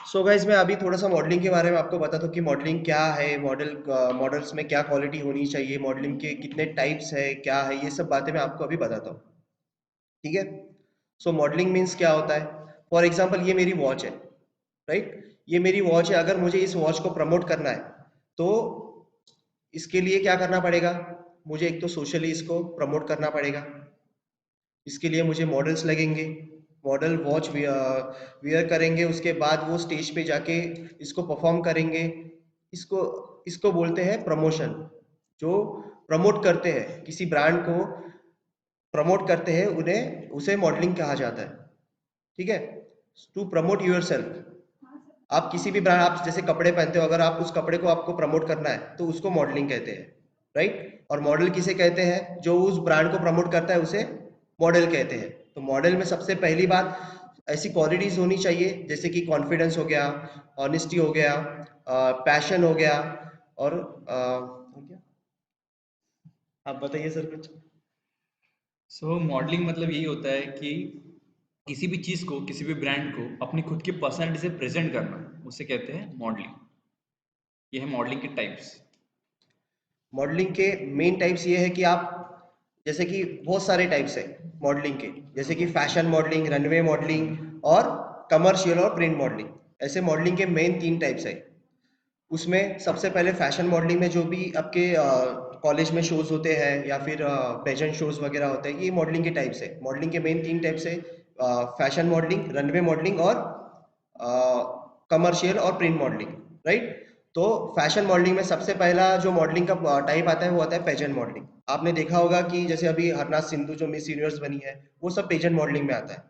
सो गाइज, मैं अभी थोड़ा सा मॉडलिंग के बारे में आपको बताता हूँ कि मॉडलिंग क्या है, मॉडल्स में क्या क्वालिटी होनी चाहिए, मॉडलिंग के कितने टाइप्स है, क्या है, ये सब बातें मैं आपको अभी बताता हूँ। ठीक है? सो मॉडलिंग मीन्स क्या होता है? फॉर एग्जाम्पल, ये मेरी वॉच है, राइट? ये मेरी वॉच है। अगर मुझे इस वॉच को प्रमोट करना है तो इसके लिए क्या करना पड़ेगा? मुझे एक तो सोशली इसको प्रमोट करना पड़ेगा। इसके लिए मुझे मॉडल्स लगेंगे, मॉडल वॉच वियर करेंगे, उसके बाद वो स्टेज पे जाके इसको परफॉर्म करेंगे। इसको इसको बोलते हैं प्रमोशन। जो प्रमोट करते हैं, किसी ब्रांड को प्रमोट करते हैं, उन्हें उसे मॉडलिंग कहा जाता है। ठीक है? To promote yourself. आप किसी भी ब्रांड, आप जैसे कपड़े पहनते हो, अगर आप उस कपड़े को आपको प्रमोट करना है तो उसको मॉडलिंग कहते हैं, राइट? और मॉडल किसे कहते हैं? जो उस ब्रांड को प्रमोट करता है उसे मॉडल कहते हैं। तो मॉडल में सबसे पहली बात ऐसी क्वालिटीज होनी चाहिए जैसे कि कॉन्फिडेंस हो गया, ऑनेस्टी हो गया, पैशन हो गया, और क्या? आप बताइए सर कुछ। सो मॉडलिंग मतलब यही होता है कि किसी भी चीज़ को, किसी भी ब्रांड को अपनी खुद की पर्सनैलिटी से प्रेजेंट करना, उसे कहते हैं मॉडलिंग। ये है मॉडलिंग के टाइप्स। मॉडलिंग के मेन टाइप्स ये है कि आप, जैसे कि बहुत सारे टाइप्स है मॉडलिंग के, जैसे कि फैशन मॉडलिंग, रनवे मॉडलिंग और कमर्शियल और प्रिंट मॉडलिंग। ऐसे मॉडलिंग के मेन 3 टाइप्स है। उसमें सबसे पहले फैशन मॉडलिंग में जो भी आपके कॉलेज में शोज होते हैं या फिर पेजेंट शोज वगैरह होते हैं, ये मॉडलिंग के टाइप्स है। मॉडलिंग के मेन 3 टाइप्स है, फैशन मॉडलिंग, रनवे मॉडलिंग और कमर्शियल और प्रिंट मॉडलिंग, राइट? तो फैशन मॉडलिंग में सबसे पहला जो मॉडलिंग का टाइप आता है वो आता है पेजेंट मॉडलिंग। आपने देखा होगा कि जैसे अभी हरनाथ सिंधु जो मिस यूनिवर्स बनी है, वो सब पेजेंट मॉडलिंग में आता है।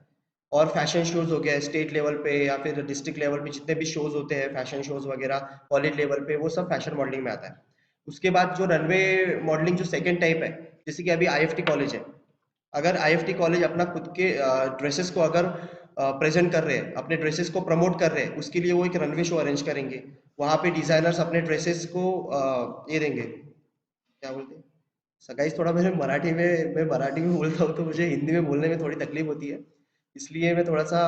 और फैशन शोज हो गया स्टेट लेवल पे या फिर डिस्ट्रिक्ट लेवल पे, जितने भी शोज होते हैं फैशन शोज वगैरह कॉलेज लेवल पे, वो सब फैशन मॉडलिंग में आता है। उसके बाद जो रनवे मॉडलिंग जो सेकंड टाइप है, जैसे कि अभी आईएफटी कॉलेज है, अगर आईएफटी कॉलेज अपना खुद के ड्रेसेस को अगर प्रेजेंट कर रहे हैं, अपने ड्रेसेस को प्रमोट कर रहे हैं, उसके लिए वो एक रनवे शो अरेंज करेंगे। वहाँ पे डिजाइनर्स अपने ड्रेसेस को ये देंगे, क्या बोलते हैं गाइस, थोड़ा मेरे मराठी में, मैं मराठी में बोलता हूँ तो मुझे हिंदी में बोलने में थोड़ी तकलीफ होती है, इसलिए मैं थोड़ा सा,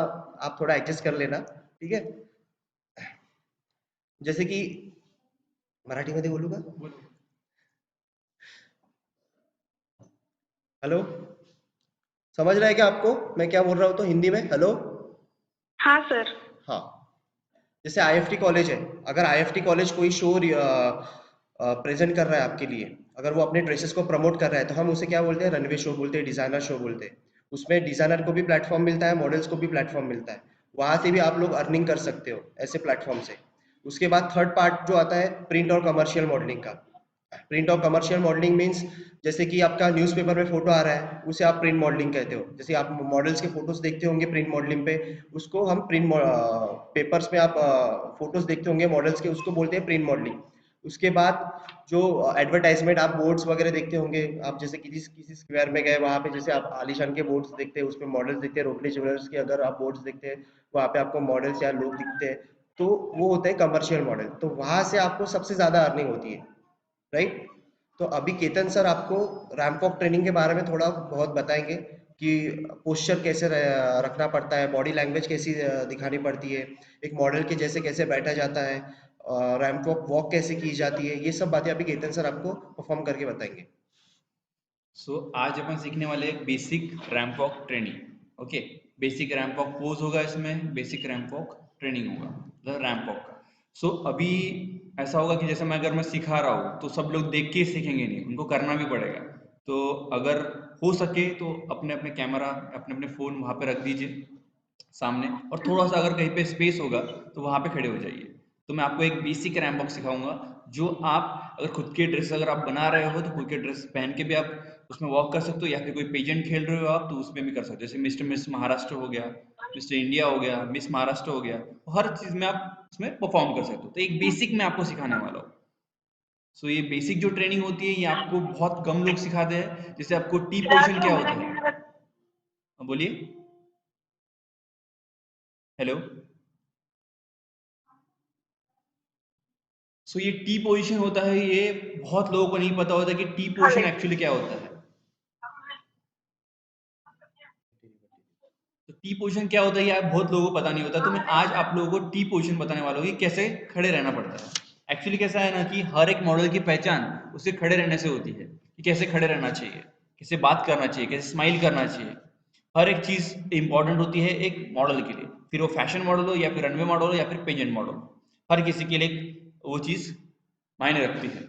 आप थोड़ा एडजस्ट कर लेना, ठीक है? जैसे कि मराठीमध्ये बोलू का? हेलो, समझ रहा है क्या आपको मैं क्या बोल रहा हूँ? तो हिंदी में हेलो। हाँ सर। हाँ, जैसे आईएफटी कॉलेज है, अगर आईएफटी कॉलेज कोई शो प्रेजेंट कर रहा है आपके लिए, अगर वो अपने ड्रेसेस को प्रमोट कर रहा है, तो हम उसे क्या बोलते हैं? रनवे शो बोलते हैं, डिजाइनर शो बोलते हैं। उसमें डिजाइनर को भी प्लेटफॉर्म मिलता है, मॉडल्स को भी प्लेटफॉर्म मिलता है, वहां से भी आप लोग अर्निंग कर सकते हो ऐसे प्लेटफॉर्म से। उसके बाद थर्ड पार्ट जो आता है प्रिंट और कमर्शियल मॉडलिंग का। प्रिंट और कमर्शियल मॉडलिंग मीन्स, जैसे कि आपका न्यूज़पेपर में फोटो आ रहा है, उसे आप प्रिंट मॉडलिंग कहते हो। जैसे आप मॉडल्स के फोटोज देखते होंगे प्रिंट मॉडलिंग पे, उसको हम प्रिंट पेपर्स में आप फोटोज देखते होंगे मॉडल्स के, उसको बोलते हैं प्रिंट मॉडलिंग। उसके बाद जो एडवर्टाइजमेंट, आप बोर्ड्स वगैरह देखते होंगे, आप जैसे किसी किसी स्क्वायर में गए, वहाँ पे जैसे आप आलीशान के बोर्ड्स देखते हैं, उसमें मॉडल्स देखते हैं, रोटरी ज्वेलर्स के अगर आप बोर्ड्स देखते हैं, वहाँ पे आपको मॉडल्स या लोग दिखते हैं, तो वो होता है कमर्शियल मॉडल। तो वहाँ से आपको सबसे ज़्यादा अर्निंग होती है, राइट? तो अभी केतन सर आपको रैंप वॉक ट्रेनिंग के बारे में थोड़ा बहुत बताएंगे कि पोस्चर कैसे रखना पड़ता है, बॉडी लैंग्वेज कैसी दिखानी पड़ती है, एक मॉडल के जैसे कैसे बैठा जाता है, रैंप वॉक कैसे की जाती है, ये सब बातें अभी केतन सर आपको परफॉर्म करके बताएंगे। सो आज अपन सीखने वाले एक basic ramp walk training. Okay, basic ramp walk pose होगा, इसमें बेसिक रैंप वॉक ट्रेनिंग होगा, मतलब रैंप वॉक का। सो अभी ऐसा होगा कि जैसे मैं अगर मैं सिखा रहा हूँ तो सब लोग देख के सीखेंगे नहीं, उनको करना भी पड़ेगा। तो अगर हो सके तो अपने अपने कैमरा, अपने अपने फ़ोन वहाँ पे रख दीजिए सामने, और थोड़ा सा अगर कहीं पे स्पेस होगा तो वहाँ पे खड़े हो जाइए। तो मैं आपको एक बेसिक रैंप वॉक सिखाऊंगा, जो आप अगर खुद के ड्रेस अगर आप बना रहे हो तो खुद के ड्रेस पहन के भी आप उसमें वॉक कर सकते हो, या फिर कोई पेजेंट खेल रहे हो आप तो उसमें भी कर सकते हो। जैसे मिस्टर मिस महाराष्ट्र हो गया, मिस्टर इंडिया हो गया, मिस महाराष्ट्र हो गया, हर चीज़ में आप उसमें परफॉर्म कर सकते हो। तो एक बेसिक मैं आपको सिखाने वाला हूँ। सो ये बेसिक जो ट्रेनिंग होती है ये आपको बहुत कम लोग सिखाते हैं। जैसे आपको टी पोजीशन क्या होता है, हाँ, बोलिए, हेलो। सो ये टी पोजीशन होता है, ये बहुत लोगों को नहीं पता होता कि टी पोजीशन एक्चुअली क्या होता है। तो टी पोजीशन क्या होता है ये बहुत लोगों को पता नहीं होता। तो मैं आज आप लोगों को टी पोजीशन बताने वाला हूँ कि कैसे खड़े रहना पड़ता है। एक्चुअली कैसा है ना कि हर एक मॉडल की पहचान उसके खड़े रहने से होती है, कि कैसे खड़े रहना चाहिए, कैसे बात करना चाहिए, कैसे स्माइल करना चाहिए। हर एक चीज़ इंपॉर्टेंट होती है एक मॉडल के लिए, फिर वो फैशन मॉडल हो या फिर रनवे मॉडल हो या फिर पेजेंट मॉडल हो, हर किसी के लिए वो चीज़ मायने रखती है।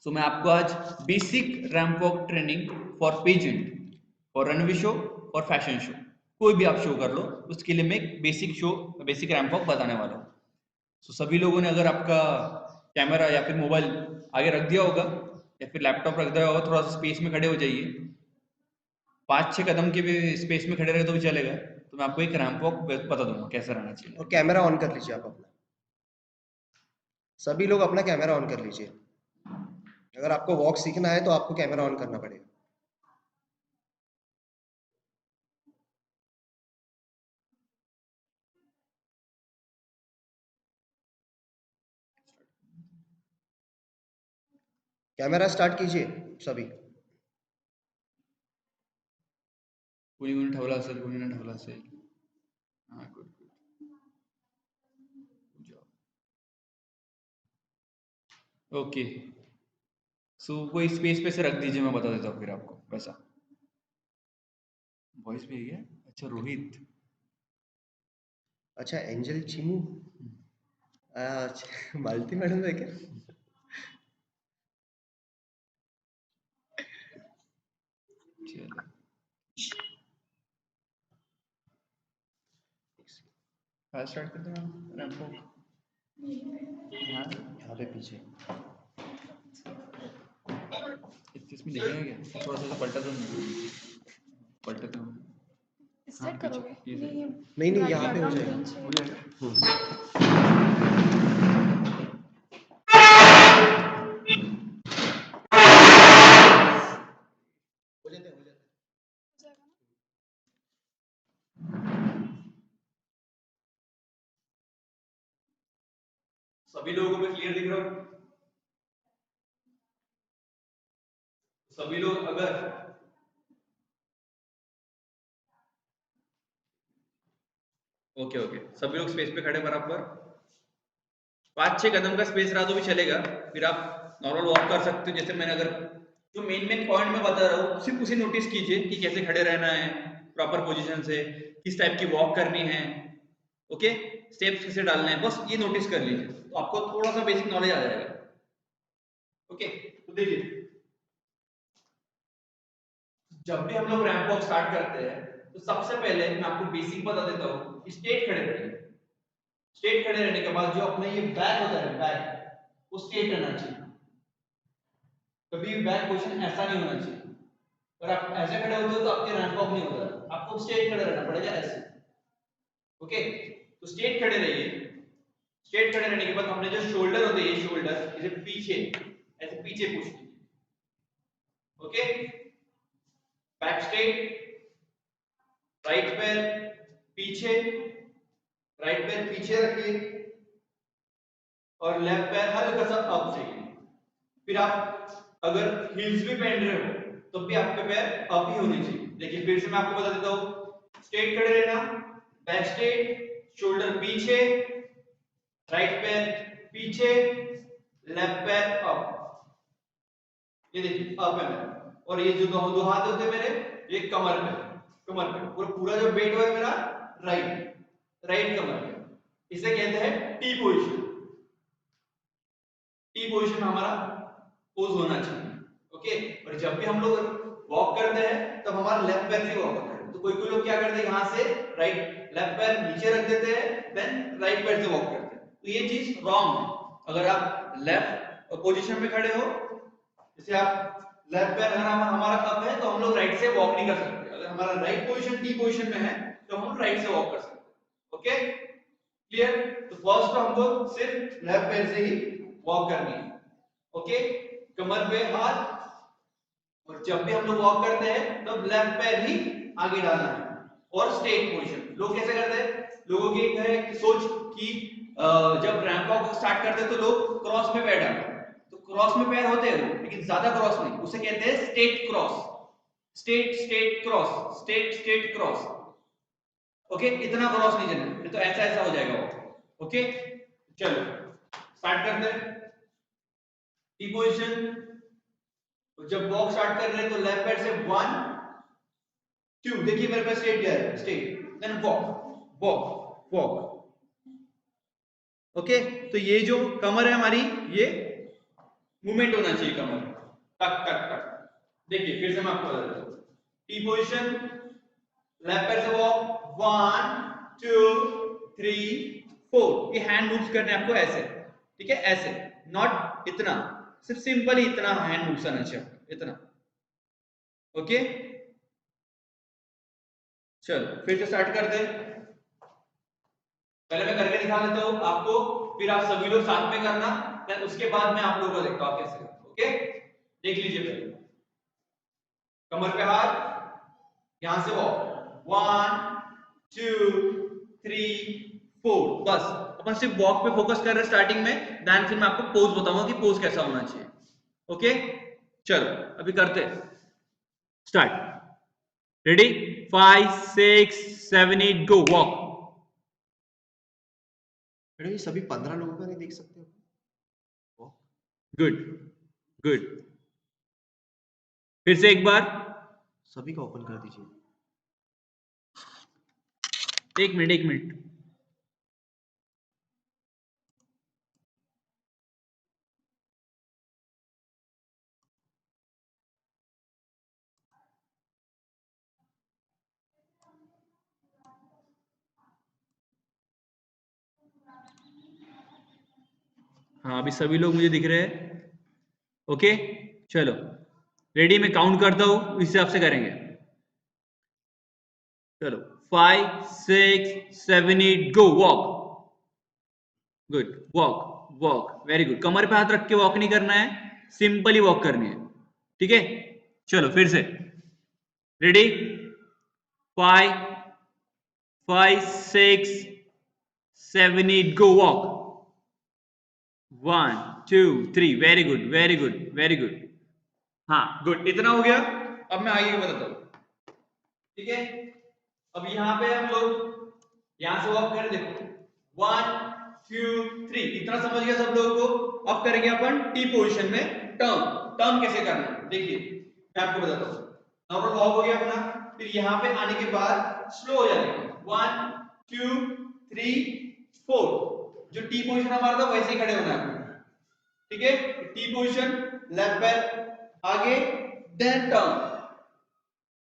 सो मैं आपको आज basic ramp walk training for pageant, for runway show और फैशन शो, कोई भी आप शो कर लो, उसके लिए मैं एक बेसिक रैंप वॉक बताने वाला हूँ। सो सभी लोगों ने अगर आपका कैमरा या फिर मोबाइल आगे रख दिया होगा या फिर लैपटॉप रख दिया होगा, थोड़ा सा स्पेस में खड़े हो जाइए। 5-6 कदम के भी स्पेस में खड़े रहे तो भी चलेगा। तो मैं आपको एक रैंप वॉक बता दूंगा कैसा रहना चाहिए। और कैमरा ऑन कर लीजिए आप अपना, सभी लोग अपना कैमरा ऑन कर लीजिए। अगर आपको वॉक सीखना है तो आपको कैमरा ऑन करना पड़ेगा। कैमरा स्टार्ट कीजिए सभी। कोणी कोणी ठेवला असेल, कोणी नाही ठेवला असेल। हाँ, गुड गुड, ओके। सो कोई स्पेस पे से रख दीजिए, मैं बता देता हूँ फिर आपको वैसा। वॉइस भी है, अच्छा रोहित। अच्छा एंजल चिमू, अच्छा मालती मैडम है क्या? चलो आज स्टार्ट करते हैं रैंप वॉक। हाँ, यहाँ पे पीछे। इसमें देखेंगे क्या, थोड़ा सा पलटा तो नहीं, पलटा तो स्टार्ट करोगे ये नहीं नहीं, यहाँ पे हो जाएगा। हो जाएगा। हो जाते हो जाते। सभी लोगों को क्लियर दिख रहा हो? सभी लोग अगर ओके ओके, सभी लोग स्पेस पे खड़े बराबर, 5-6 कदम का स्पेस रहा तो भी चलेगा। फिर आप नॉर्मल वॉक कर सकते हो। जैसे मैंने अगर जो मेन पॉइंट में बता रहा हूँ सिर्फ उसे नोटिस कीजिए कि कैसे खड़े रहना है प्रॉपर पोजीशन से, किस टाइप की वॉक करनी है, ओके, स्टेप्स कैसे डालने हैं, बस ये नोटिस कर लीजिए तो आपको थोड़ा सा बेसिक नॉलेज आ जाएगा। ओके, तो देखिए जब भी हम लोग रैंप वॉक स्टार्ट करते हैं तो सबसे पहले मैं आपको बेसिक बता देता हूँ, स्ट्रेट खड़े रहिए। स्ट्रेट खड़े रहने के बाद जो अपना ये बैक होता है, बैक वो स्ट्रेट रहना चाहिए, कभी बैक पोजीशन ऐसा नहीं होना चाहिए। अगर आप ऐसे खड़े होते हो तो आपके रैंप वॉक नहीं होता, आपको स्ट्रेट खड़े रहना पड़ेगा ऐसे। ओके, तो स्ट्रेट खड़े रहिए। स्ट्रेट खड़े रहने के बाद हमने जो शोल्डर होते हैं, ये शोल्डर इसे पीछे ऐसे पीछे पुश कीजिए। ओके, बैक स्ट्रेट, राइट पैर पीछे, राइट पैर पीछे रखिए और लेफ्ट पैर हल्का सा अप चाहिए। फिर आप अगर हील्स भी पहन रहे हो तो भी आपके पैर अप ही होने चाहिए। देखिए फिर से मैं आपको बता देता हूँ, स्ट्रेट खड़े रहना, बैक स्ट्रेट, शोल्डर पीछे, राइट पैर पीछे, लेफ्ट पैर अप। ये देखिए अप है मेरा, और ये जो दो हाथ होते हैं मेरे, ये कमर पे, कमर पे, और पूरा जो वेट है मेरा राइट कमर पे। इसे कहते हैं टी पोजीशन। टी पोजीशन में हमारा पोज होना चाहिए। ओके। और जब भी हम लोग वॉक करते हैं तब हमारा लेफ्ट पैर से वॉक करते हैं। तो कोई कोई लोग क्या करते हैं, यहाँ से राइट लेफ्ट पैर नीचे रख देते हैं, देन राइट पैर से वॉक करते हैं। तो ये चीज रॉन्ग है। अगर आप लेफ्ट पोजीशन में खड़े हो, जैसे आप लेफ्ट पैर हमारा अप है, तो हम लोग राइट से वॉक नहीं कर सकते। अगर हमारा राइट पोजीशन टी पोजीशन में है तो हम राइट से वॉक कर सकते हैं। Okay clear. तो फर्स्ट हमको सिर्फ लेफ्ट पैर से ही वॉक करनी है। ओके कमर पे हाथ, और जब भी हम लोग वॉक करते हैं तब लेफ्ट पैर ही आगे डालना है और स्ट्रेट पोजीशन। लोग कैसे करते हैं, लोगों की एक सोच कि जब रैंप वॉक स्टार्ट करते हैं तो लोग क्रॉस में पैर डालते हैं। तो क्रॉस में पैर होते हैं वो, लेकिन ज्यादा क्रॉस नहीं, उसे कहते हैं straight cross. Straight straight cross, straight straight cross. Okay इतना क्रॉस नहीं चलना, नहीं तो ऐसा ऐसा हो जाएगा वो। ओके चलो स्टार्ट करते हैं। टी पोजीशन, जब वॉक स्टार्ट कर रहे हैं तो लेफ्ट पैर से 1 2, देखिए मेरे पास स्ट्रेट है, straight, then walk walk walk. Okay तो ये जो कमर है हमारी, ये मूवमेंट होना चाहिए कमर, टक टक टक। देखिए फिर से मैं आपको बता देता हूं। टी पोजीशन, लेफ्ट पैर से वॉक 1 2 3 4। ये हैंड मूव्स करने आपको ऐसे, ठीक है, ऐसे, नॉट इतना, सिर्फ सिंपल ही इतना हैंड मूव्स आना चाहिए, इतना। ओके चलो फिर से स्टार्ट करते हैं। पहले मैं करके दिखा देता हूं आपको, फिर आप सभी लोग साथ में करना, फिर उसके बाद मैं आप लोगों को देखता हूं कैसे करते। ओके देख लीजिए पहले। कमर पे हाथ, यहां से वॉक 1 2 3 4। बस अपन सिर्फ वॉक पे फोकस कर रहे हैं स्टार्टिंग में, देन फिर मैं आपको पोज बताऊंगा कि पोज कैसा होना चाहिए। ओके चलो अभी करते हैं start. Ready 5 6 7 8 go walk. Madam ये सभी 15 लोगों का नहीं देख सकते हो? Good good. फिर से एक बार, सभी का ओपन कर दीजिए। एक मिनट एक मिनट। हाँ अभी सभी लोग मुझे दिख रहे हैं। ओके चलो रेडी, मैं काउंट करता हूं इस हिसाब से करेंगे। चलो 5 6 7 8 go walk. Good walk walk, very good. कमर पे हाथ रख के वॉक नहीं करना है, सिंपली वॉक करनी है, ठीक है। चलो फिर से ready 5 5 6 7 8 go walk 1 2 3। Very good very good very good. हाँ गुड, इतना हो गया। अब मैं आगे बताता हूँ, ठीक है। अब यहाँ पे हम लोग यहाँ से वॉक करें, देखो 1 2 3, इतना समझ गया सब लोगों को। अब करेंगे अपन टी पोजीशन में टर्न। टर्न कैसे करना है देखिए, मैं आपको बताता हूँ। नॉर्मल वॉक हो गया अपना, फिर यहाँ पे आने के बाद स्लो हो जाएगा 1 2 3 4। जो टी पोजीशन हमारा था वैसे ही खड़े होना है, ठीक है। टी पोजीशन, लेफ्ट पैर आगे, देन टर्न,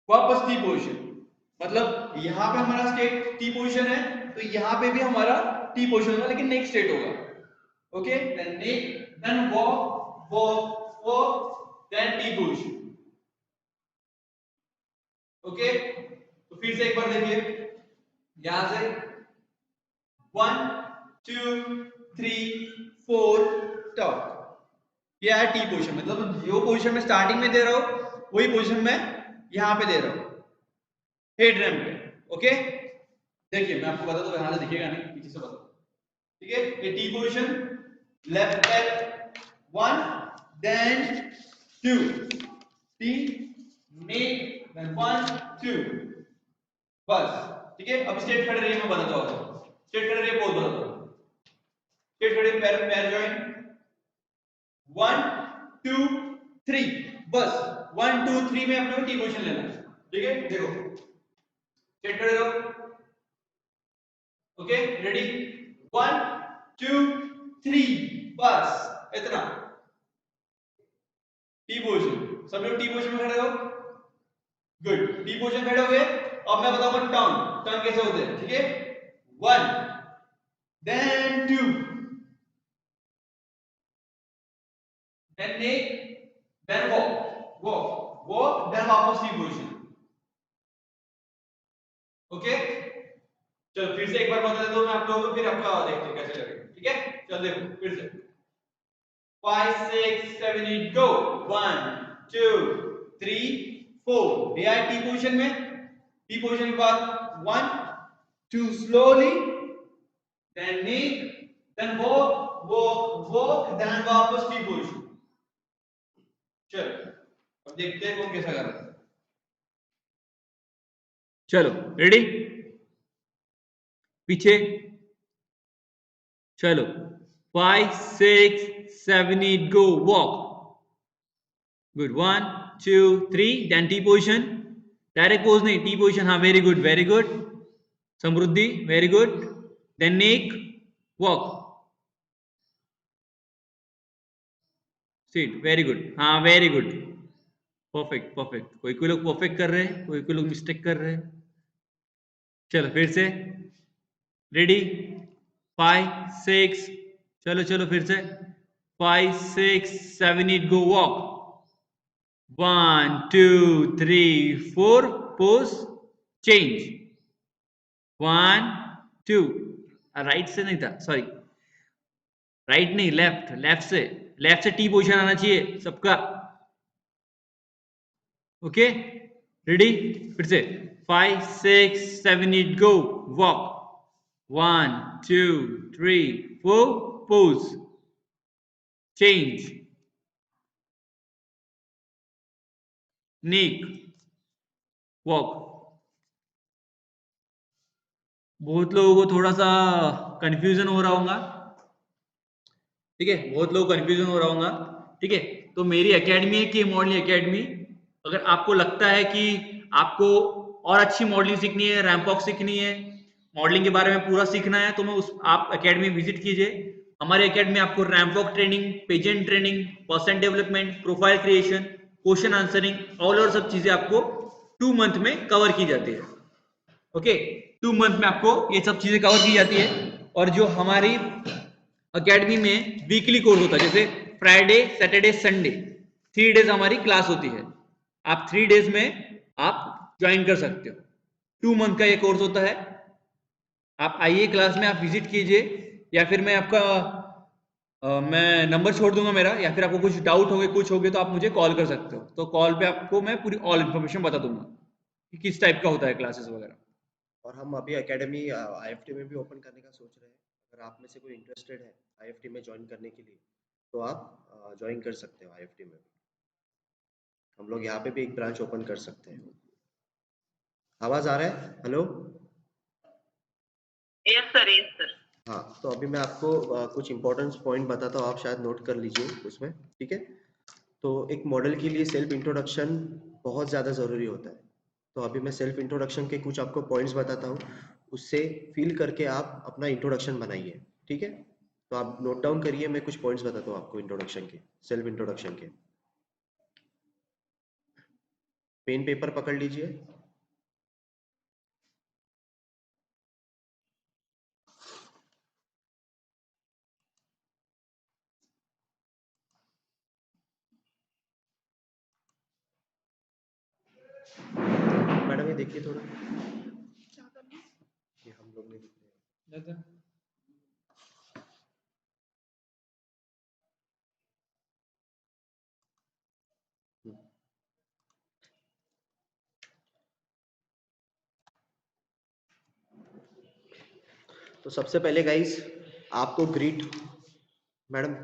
वापस टी पोजीशन। मतलब यहाँ पे हमारा स्टेट टी पोजीशन है, तो यहाँ पे भी हमारा टी पोजीशन होगा, लेकिन नेक्स्ट स्टेट होगा। Okay then walk walk walk, then T position. Okay तो फिर से एक बार देखिए, यहां से 1 2 3 4 टॉप। ये है टी पोजीशन, मतलब जो पोजीशन में स्टार्टिंग में दे रहा हूं वही पोजीशन में यहां पे दे रहा हूं, हेड रैम्प पे। ओके देखिए मैं आपको बता दूं, यहां से दिखेगा नहीं, पीछे से बता, ठीक है। ये टी पोजीशन, लेफ्ट पैर 1 देन 2 3 मेक, देन 1 2 बस, ठीक है। अब स्ट्रेट खड़े रहिए, मैं बताता हूं। स्ट्रेट खड़े रहिए, पोज बताता हूं। स्ट्रेट खड़े, पैर पैर जॉइन 1 2 3 बस। 1 2 3 में अपने को टी पोजीशन लेना है, ठीक है। देखो स्ट्रेट खड़े रहो, ओके रेडी 1 2 3 बस, इतना टी पोजीशन। सब लोग टी पोजीशन में खड़े हो, गुड, टी पोजीशन खड़े हो गए। अब मैं बताऊंगा टर्न, टर्न कैसे होते हैं, ठीक है, 1 then 2 then neck then walk then वापस टी पोजीशन, ओके। चलो फिर से एक बार बता देता हूं मैं आप लोगों को, फिर आपका देखते हैं कैसे लगेगा, ठीक है। चल देखो फिर से 5 6 7 8 गो, 1 2 3 4, ये आए टी पोजीशन में। टी पोजीशन के बाद 1 2 slowly then neck then walk then वापस टी पोजीशन। चलो अब देखते हैं कौन कैसा कर रहा है। चलो रेडी, पीछे चलो 5 6 7 8 go, walk, good, 1 2 3 then T position, direct pose नहीं, टी पोजीशन, हाँ very good very good, Samriddhi very good, then neck walk, seat very good, हाँ वेरी गुड, परफेक्ट परफेक्ट। कोई लोग परफेक्ट कर रहे हैं, कोई लोग मिस्टेक कर रहे हैं। चलो फिर से रेडी 5 6, चलो चलो फिर से 5 6 7 8 go, walk, 1 2 3 4 pose change, 1 2, right से नहीं था, सॉरी राइट नहीं, लेफ्ट, लेफ्ट से टी पोजीशन आना चाहिए सबका, ओके रेडी, फिर से 5 6 7 8 गो, वॉक, 1 2 3 4 पोज चेंज, नीक वॉक। बहुत लोगों को थोड़ा सा कंफ्यूजन हो रहा होगा, ठीक है, बहुत लोग कंफ्यूजन हो रहा होगा, ठीक है। तो मेरी एकेडमी है के मॉडलिंग एकेडमी, अगर आपको लगता है कि आपको और अच्छी मॉडलिंग सीखनी है, रैंप वॉक सीखनी है, मॉडलिंग के बारे में पूरा सीखना है, तो मैं आप एकेडमी विजिट कीजिए। हमारे एकेडमी आपको ramp walk training, pageant training, person development, profile creation, question answering, all और सब चीजें आपको 2 मंथ में कवर की जाती है, ओके 2 मंथ में आपको ये सब चीजें कवर की जाती है। और जो हमारी एकेडमी में वीकली कोर्स होता है, जैसे फ्राइडे सैटरडे संडे 3 डेज हमारी क्लास होती है, आप 3 डेज में आप ज्वाइन कर सकते हो। 2 मंथ का ये कोर्स होता है, आप आइए क्लास में, आप विजिट कीजिए, या फिर मैं आपका मैं नंबर छोड़ दूंगा मेरा, या फिर आपको कुछ डाउट होगे कुछ होगे तो आप मुझे कॉल कर सकते हो, तो कॉल पे आपको मैं पूरी ऑल इन्फॉर्मेशन बता दूंगा कि किस टाइप का होता है क्लासेस वगैरह। और हम अभी एकेडमी आईएफटी में भी ओपन करने का सोच रहे हैं। अगर आप में से कोई इंटरेस्टेड है आईएफटी में ज्वाइन करने के लिए, तो आप ज्वाइन कर सकते हो आईएफटी में भी। हम लोग यहाँ पे भी एक ब्रांच ओपन कर सकते हैं। आवाज आ रहा है? Hello, yes sir, yes sir. हाँ, तो अभी मैं आपको कुछ इंपॉर्टेंट पॉइंट बताता हूँ, आप शायद नोट कर लीजिए उसमें, ठीक है। तो एक मॉडल के लिए सेल्फ इंट्रोडक्शन बहुत ज़्यादा ज़रूरी होता है। तो अभी मैं सेल्फ इंट्रोडक्शन के कुछ आपको पॉइंट्स बताता हूँ, उससे फील करके आप अपना इंट्रोडक्शन बनाइए, ठीक है। तो आप नोट डाउन करिए, मैं कुछ पॉइंट्स बताता हूँ आपको इंट्रोडक्शन के, सेल्फ इंट्रोडक्शन के। पेन पेपर पकड़ लीजिए। मैडम ये देखिए थोड़ा, ये हम लोग नहीं दिख रहे हैं। तो सबसे पहले गाइस आपको ग्रीट, मैडम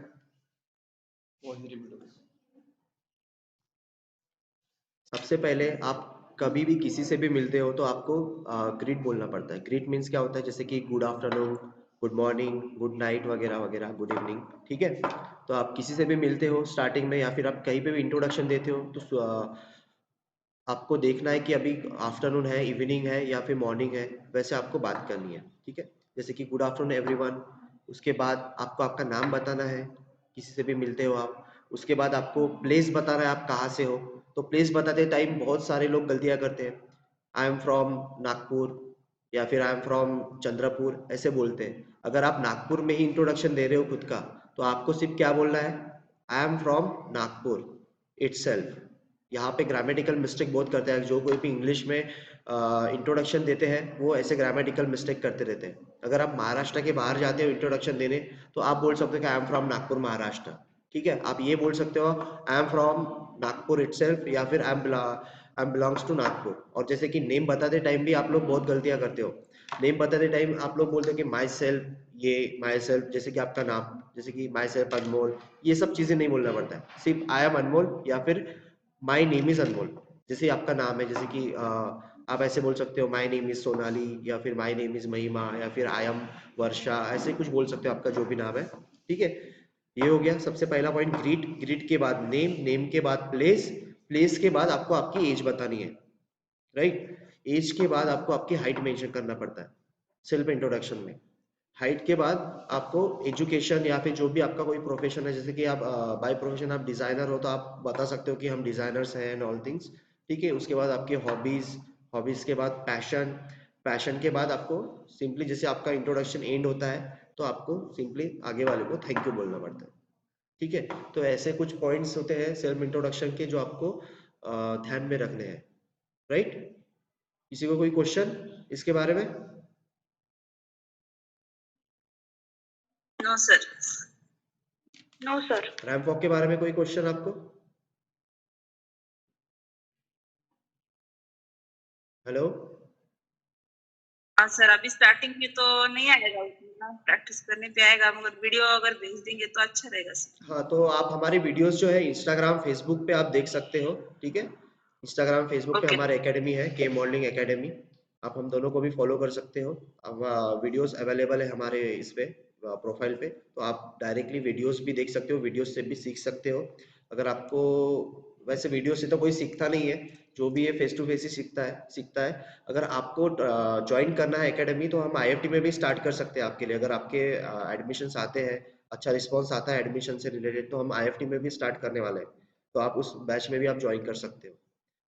सबसे पहले आप कभी भी किसी से भी मिलते हो तो आपको ग्रीट बोलना पड़ता है। ग्रीट मीन्स क्या होता है, जैसे कि good afternoon, good morning, good night वगैरह वगैरह, गुड इवनिंग, ठीक है। तो आप किसी से भी मिलते हो स्टार्टिंग में, या फिर आप कहीं पे भी इंट्रोडक्शन देते हो, तो आपको देखना है कि अभी आफ्टरनून है, इवनिंग है या फिर मॉर्निंग है, वैसे आपको बात करनी है, ठीक है। जैसे कि गुड आफ्टरनून एवरीवन, उसके बाद आपको आपका नाम बताना है, किसी से भी मिलते हो आप, उसके बाद आपको प्लेस बताना है आप कहाँ से हो, तो प्लेस बताते टाइम बहुत सारे लोग गलतियां करते हैं। आई एम फ्रॉम नागपुर या फिर आई एम फ्रॉम चंद्रपुर ऐसे बोलते हैं। अगर आप नागपुर में ही इंट्रोडक्शन दे रहे हो खुद का, तो आपको सिर्फ क्या बोलना है, आई एम फ्रॉम नागपुर इटसेल्फ। यहाँ पे ग्रामेटिकल मिस्टेक बहुत करते हैं, जो कोई भी इंग्लिश में इंट्रोडक्शन देते हैं वो ऐसे ग्रामेटिकल मिस्टेक करते रहते हैं। अगर आप महाराष्ट्र के बाहर जाते हो इंट्रोडक्शन देने, तो आप बोल सकते हो कि I am from Nagpur Maharashtra, ठीक है। आप ये बोल सकते हो I am from Nagpur itself, या फिर I am belongs to Nagpur. और जैसे कि नेम बताते टाइम भी आप लोग बहुत गलतियां करते हो। नेम बताते टाइम आप लोग बोलते हो कि माई सेल्फ, ये माई सेल्फ जैसे कि आपका नाम, जैसे कि माई सेल्फ अनमोल, ये सब चीजें नहीं बोलना पड़ता है। सिर्फ आई एम अनमोल या फिर माई नेम इज अनमोल, जैसे आपका नाम है, जैसे कि आप ऐसे बोल सकते हो माई नेम इज सोनाली, या फिर माई नेम इज महिमा, या फिर आई एम वर्षा, ऐसे कुछ बोल सकते हो आपका जो भी नाम है, ठीक है। ये हो गया सबसे पहला पॉइंट ग्रीट। ग्रीट के बाद नेम, नेम के बाद प्लेस, प्लेस के बाद आपको आपकी एज बतानी है, राइट। एज के बाद आपको आपकी हाइट मेंशन करना पड़ता है सेल्फ इंट्रोडक्शन में। हाइट के बाद आपको एजुकेशन या फिर जो भी आपका कोई प्रोफेशन है, जैसे कि आप बाय प्रोफेशन आप डिजाइनर हो, तो आप बता सकते हो कि हम डिजाइनर्स हैं एंड ऑल थिंग्स, ठीक है। उसके बाद आपके हॉबीज, हॉबीज के बाद पैशन, पैशन के बाद आपको सिंपली जैसे आपका इंट्रोडक्शन एंड होता है, तो आपको सिंपली आगे वाले को थैंक यू बोलना पड़ता है, ठीक है। तो ऐसे कुछ पॉइंट्स होते हैं सेल्फ इंट्रोडक्शन के जो आपको ध्यान में रखने हैं, राइट। किसी को कोई क्वेश्चन इसके बारे में? No sir. No sir. Ramp walk के बारे में कोई क्वेश्चन आपको? हेलो। हाँ सर, अभी स्टार्टिंग में तो नहीं आएगा उतना, प्रैक्टिस करने पे आएगा, मगर वीडियो अगर भेज देंगे तो अच्छा रहेगा सर। हाँ, तो आप हमारी वीडियोस जो है इंस्टाग्राम फेसबुक पे आप देख सकते हो, ठीक है। इंस्टाग्राम फेसबुक पे ओके। हमारे एकेडमी है, के मॉडलिंग एकेडमी। आप हम दोनों को भी फॉलो कर सकते हो। अब वीडियोस अवेलेबल है हमारे इस पे प्रोफाइल पे, तो आप डायरेक्टली वीडियोस भी देख सकते हो, वीडियोस से भी सीख सकते हो। अगर आपको, वैसे वीडियो से तो कोई सीखता नहीं है, जो भी है फेस टू फेस ही सीखता है। अगर आपको ज्वाइन करना है एकेडमी, तो हम आईएफटी में भी स्टार्ट कर सकते हैं आपके लिए। अगर आपके एडमिशन्स आते हैं, अच्छा रिस्पांस आता है एडमिशन से रिलेटेड, तो हम आईएफटी में भी स्टार्ट करने वाले हैं, तो आप उस बैच में भी आप ज्वाइन कर सकते हो।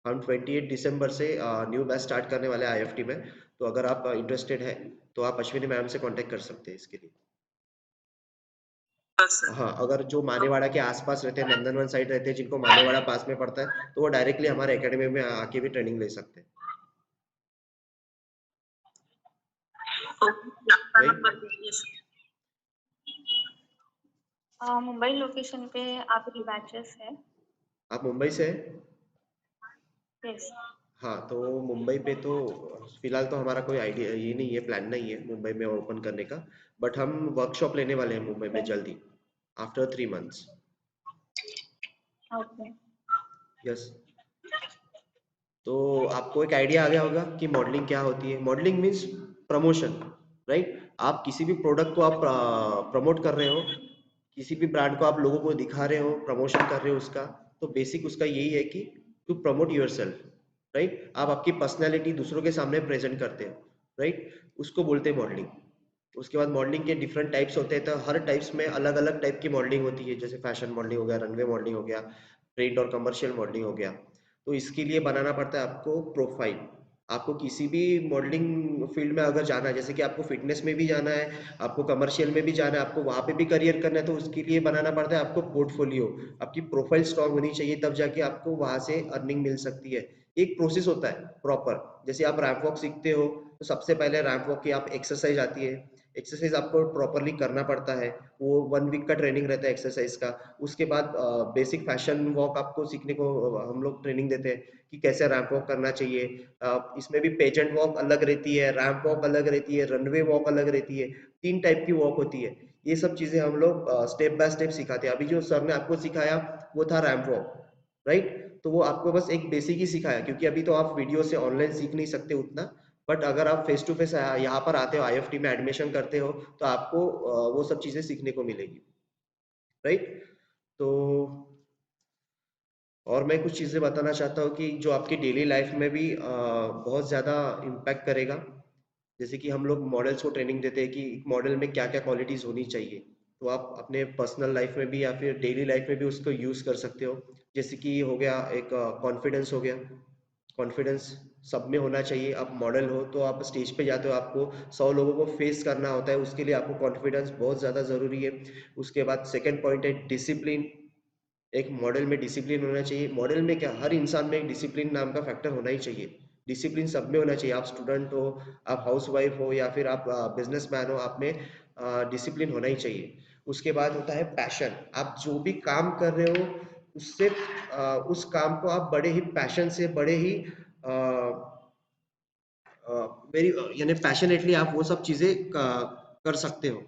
हम 28 दिसंबर से न्यू बैच स्टार्ट करने वाले हैं आईएफटी में, तो अगर आप इंटरेस्टेड है तो आप अश्विनी मैम से कांटेक्ट कर सकते हैं इसके लिए। सर। हाँ, अगर जो मानेवाड़ा के आसपास रहते हैं, नंदनवन साइड रहते हैं, जिनको मानेवाड़ा पास में पड़ता है, तो वो डायरेक्टली हमारे एकेडमी में आके भी ट्रेनिंग ले सकते हैं, आपका राइट। नंबर दीजिए सर। मुंबई लोकेशन पे आपकी बैचेस है? आप मुंबई से हैं? यस। हाँ, तो मुंबई पे तो फिलहाल तो हमारा कोई आइडिया ये नहीं है, प्लान नहीं है मुंबई में ओपन करने का, बट हम वर्कशॉप लेने वाले हैं मुंबई में जल्दी, आफ्टर 3 मंथ्स। ओके। यस। तो आपको एक आइडिया आ गया होगा कि मॉडलिंग क्या होती है। Modelling means promotion, right. आप किसी भी प्रोडक्ट को आप प्रमोट कर रहे हो, किसी भी ब्रांड को आप लोगों को दिखा रहे हो, प्रमोशन कर रहे हो उसका, तो बेसिक उसका यही है कि टू प्रमोट योरसेल्फ, राइट। आप आपकी पर्सनैलिटी दूसरों के सामने प्रेजेंट करते हो, राइट, उसको बोलते हैं मॉडलिंग। उसके बाद मॉडलिंग के डिफरेंट टाइप्स होते हैं, तो हर टाइप्स में अलग अलग टाइप की मॉडलिंग होती है, जैसे फैशन मॉडलिंग हो गया, रनवे मॉडलिंग हो गया, प्रिंट और कमर्शियल मॉडलिंग हो गया। तो इसके लिए बनाना पड़ता है आपको प्रोफाइल। आपको किसी भी मॉडलिंग फील्ड में अगर जाना है, जैसे कि आपको फिटनेस में भी जाना है, आपको कमर्शियल में भी जाना है, आपको वहां पे भी करियर करना है, तो उसके लिए बनाना पड़ता है आपको पोर्टफोलियो। आपकी प्रोफाइल स्ट्रांग होनी चाहिए, तब जाके आपको वहां से अर्निंग मिल सकती है। एक प्रोसेस होता है प्रॉपर। जैसे आप रैंप वॉक सीखते हो, तो सबसे पहले रैंप वॉक की आप एक्सरसाइज आती है, एक्सरसाइज आपको प्रॉपरली करना पड़ता है, वो 1 वीक का ट्रेनिंग रहता है एक्सरसाइज का। उसके बाद बेसिक फैशन वॉक आपको सीखने को हम लोग ट्रेनिंग देते हैं कि कैसे रैंप वॉक करना चाहिए। इसमें भी पेजेंट वॉक अलग रहती है, रैंप वॉक अलग रहती है, रनवे वॉक अलग रहती है, 3 टाइप की वॉक होती है। ये सब चीजें हम लोग स्टेप बाय स्टेप सिखाते हैं। अभी जो सर ने आपको सिखाया वो था रैंप वॉक, राइट। तो वो आपको बस एक बेसिक ही सिखाया, क्योंकि अभी तो आप वीडियो से ऑनलाइन सीख नहीं सकते उतना, बट अगर आप फेस टू फेस यहाँ पर आते हो, आईएफटी में एडमिशन करते हो, तो आपको वो सब चीजें सीखने को मिलेगी, राइट। तो और मैं कुछ चीजें बताना चाहता हूँ कि जो आपकी डेली लाइफ में भी बहुत ज्यादा इम्पैक्ट करेगा। जैसे कि हम लोग मॉडल्स को ट्रेनिंग देते हैं कि मॉडल में क्या क्या क्वालिटीज होनी चाहिए, तो आप अपने पर्सनल लाइफ में भी या फिर डेली लाइफ में भी उसको यूज कर सकते हो। जैसे कि हो गया एक कॉन्फिडेंस हो गया, कॉन्फिडेंस सब में होना चाहिए। आप मॉडल हो तो आप स्टेज पे जाते हो, आपको 100 लोगों को फेस करना होता है, उसके लिए आपको कॉन्फिडेंस बहुत ज़्यादा ज़रूरी है। उसके बाद सेकंड पॉइंट है डिसिप्लिन। एक मॉडल में डिसिप्लिन होना चाहिए। मॉडल में क्या, हर इंसान में एक डिसिप्लिन नाम का फैक्टर होना ही चाहिए। डिसिप्लिन सब में होना चाहिए, आप स्टूडेंट हो, आप हाउसवाइफ हो या फिर आप बिजनेसमैन हो, आप में डिसिप्लिन होना ही चाहिए। उसके बाद होता है पैशन। आप जो भी काम कर रहे हो उससे उस काम को आप बड़े ही पैशन से, बड़े ही वेरी यानी पैशनेटली आप वो सब चीजें कर सकते हो,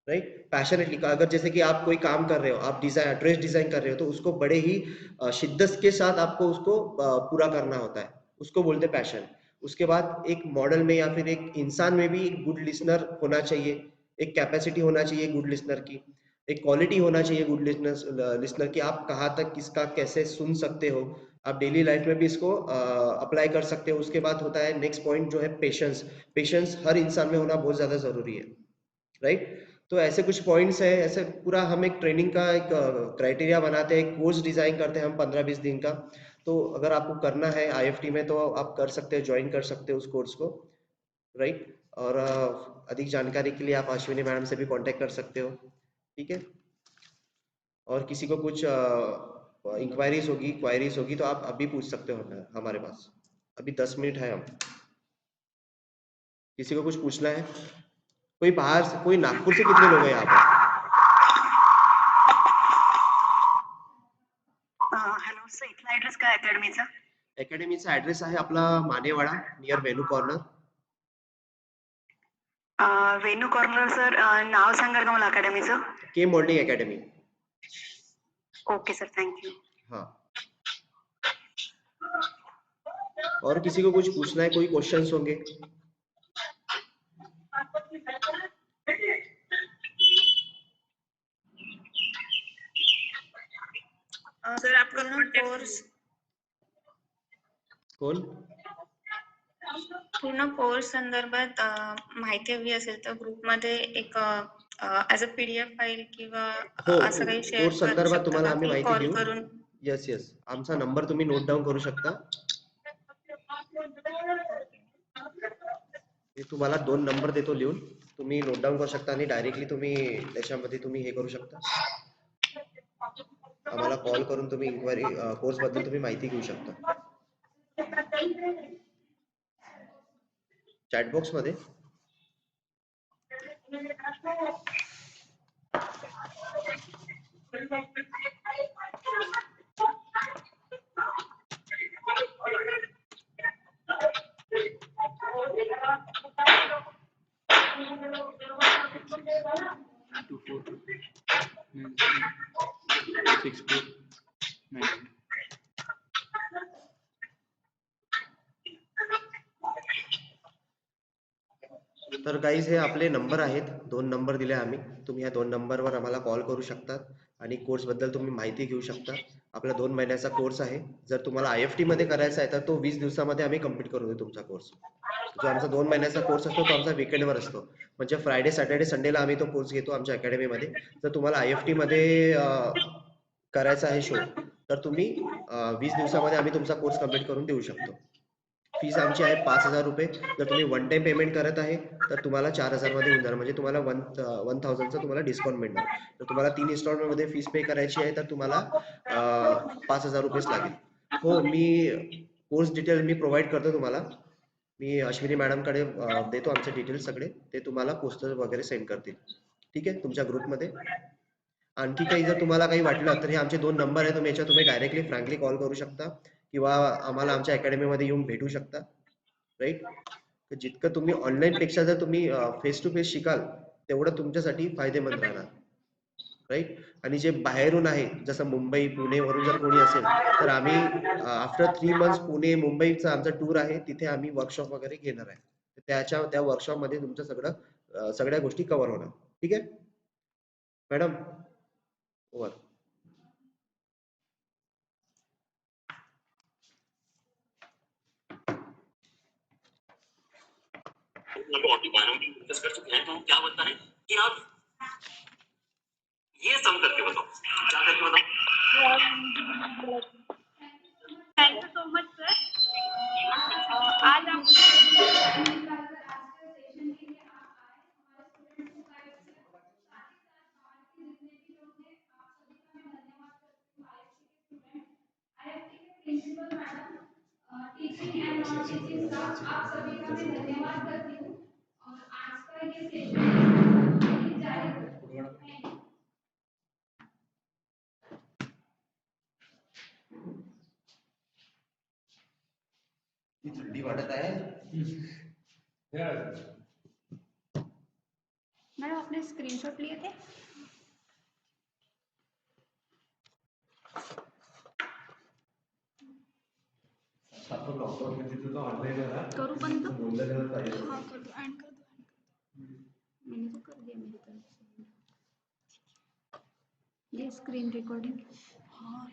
राइट। पैशनेटली अगर जैसे कि आप कोई काम कर रहे हो, आप डिजाइन ड्रेस डिजाइन कर रहे हो, तो उसको बड़े ही शिद्दत के साथ आपको उसको पूरा करना होता है, उसको बोलते हैं पैशन। उसके बाद एक मॉडल में या फिर एक इंसान में भी एक गुड लिसनर होना चाहिए, एक कैपेसिटी होना चाहिए गुड लिसनर की, एक क्वालिटी होना चाहिए गुड लिसनर की। आप कहाँ तक किसका कैसे सुन सकते हो, आप डेली लाइफ में भी इसको अप्लाई कर सकते हो। उसके बाद होता है नेक्स्ट पॉइंट जो है पेशेंस। पेशेंस हर इंसान में होना बहुत ज़्यादा ज़रूरी है, राइट। तो ऐसे कुछ पॉइंट्स है, ऐसे पूरा हम एक ट्रेनिंग का एक क्राइटेरिया बनाते हैं, कोर्स डिजाइन करते हैं हम 15-20 दिन का। तो अगर आपको करना है आईएफटी में तो आप कर सकते हो, ज्वाइन कर सकते हो उस कोर्स को, राइट। और अधिक जानकारी के लिए आप अश्विनी मैडम से भी कांटेक्ट कर सकते हो, ठीक है। और किसी को कुछ क्वायरीज होगी तो आप अभी पूछ सकते हो हमारे पास। अभी 10 मिनट है हम, किसी को कुछ पूछना है? कोई बाहर से, कोई नागपुर से कितने लोग हैं यहाँ पर? हॅलो सर, इथला ऍड्रेस काय अकॅडमीचा? अकॅडमीचा ऍड्रेस आहे आपला मानेवाडा, नियर वेणू कॉर्नर. वेणू कॉर्नर सर, नाव सांगाल का मला अकॅडमीचं? के modelling academy. Okay sir, thank you. हाँ, और किसी को कुछ पूछना है, कोई क्वेश्चंस होंगे? सर आपका कोर्स कोण? पूर्ण कोर्स संदर्भात माहिती हवी असेल तर ग्रुपमध्ये एक ॲज अ पीडीएफ फाईल किंवा हो, असं काही शेअर कोर्स करू संदर्भात शकता तुम्हाला का आम्ही की माहिती कॉल देऊ. करून? यस यस, आमचा नंबर तुम्ही नोट डाऊन करू शकता. मी तुम्हाला 2 नंबर देतो लिहून, तुम्ही नोट डाऊन करू शकता आणि डायरेक्टली तुम्ही त्याच्यामध्ये तुम्ही हे करू शकता. आम्हाला कॉल करून तुम्ही इन्क्वायरी कोर्स बद्दल तुम्ही माहिती घेऊ शकता. चॅट बॉक्स मध्ये. तर गाईज हे आपले नंबर आहेत, 2 नंबर दिले आम्ही. तुम्ही या 2 नंबरवर आम्हाला कॉल करू शकतात आणि कोर्स बद्दल तुम्ही माहिती घेऊ शकता. आपला 2 महिन्याचा कोर्स आहे. जर तुम्हाला आयएफटी मध्ये करायचा आहे तर तो 20 दिवसामध्ये आम्ही कंप्लीट करू देऊ तुमचा कोर्स. जो आमचा 2 महिन्याचा कोर्स असतो तो आमचा वीकेंडवर असतो, म्हणजे फ्रायडे सॅटर्डे संडेला आम्ही तो कोर्स घेतो आमच्या अकॅडमीमध्ये. जर तुम्हाला आयएफटी मध्ये करायचा आहे शो तर तुम्ही 20 दिवसामध्ये आम्ही तुमचा कोर्स कंप्लीट करून देऊ शकतो. फीस आमची आहे 5,000 रुपये. जर तुम्ही वन टाइम पेमेंट करत आहे तर तुम्हाला 4,000 मध्ये होऊन जाणार, म्हणजे तुम्हाला 1,000चा तुम्हाला डिस्काउंट मिळणार. तर तुम्हाला 3 इन्स्टॉलमेंट मध्ये फीस पे करायची आहे तर तुम्हाला 5,000 रुपयेच लागेल. हो, मी कोर्स डिटेल मी प्रोव्हाइड करतो तुम्हाला. मी अश्विनी मॅडम कडे देतो आमचे डिटेल्स सगळे, ते तुम्हाला पोस्टर वगैरे सेंड करतील, ठीक आहे, तुमच्या ग्रुपमध्ये. आणखी काही जर तुम्हाला काही वाटलं तर हे आमचे 2 नंबर आहे, तुम्ही याच्यावर तुम्ही डायरेक्टली फ्रँकली कॉल करू शकता किंवा आम्हाला आमच्या अकॅडमीमध्ये येऊन भेटू शकता, राईट. तर जितकं तुम्ही ऑनलाईन पेक्षा जर तुम्ही फेस टू फेस शिकाल तेवढं तुमच्यासाठी फायदेमंद राहणार, राईट. आणि जे बाहेरून आहे जसं मुंबई पुणे वरून जर कोणी असेल तर आम्ही आफ्टर 3 मंथ्स पुणे मुंबईचा आमचा टूर आहे, तिथे आम्ही वर्कशॉप वगैरे घेणार आहे. त्या वर्कशॉप मध्ये तुमचं सगळ्या गोष्टी कव्हर होणार, ठीक आहे मॅडम. ओव्हर. डिस्कस कर चुके हैं, तो क्या बनता है कि आप ये सम करके बताओ, क्या करके बताओ? एंड ऑल टीचिंग स्टाफ, आप सभी का मैं धन्यवाद करती हूँ और आज का ये सेशन जारी करती हूँ। Thank you. ये थंडी वाटत आहे. मैडम आपने स्क्रीनशॉट लिए थे? आपण लॉकडाऊन मध्ये तो ऑनलाईन आहे ना. करू बंद? बोललं गेलं पाहिजे. हाँ कर दो, एंड कर दो. मैंने तो कर दिया मेरी तरफ से. ये स्क्रीन रिकॉर्डिंग. हाँ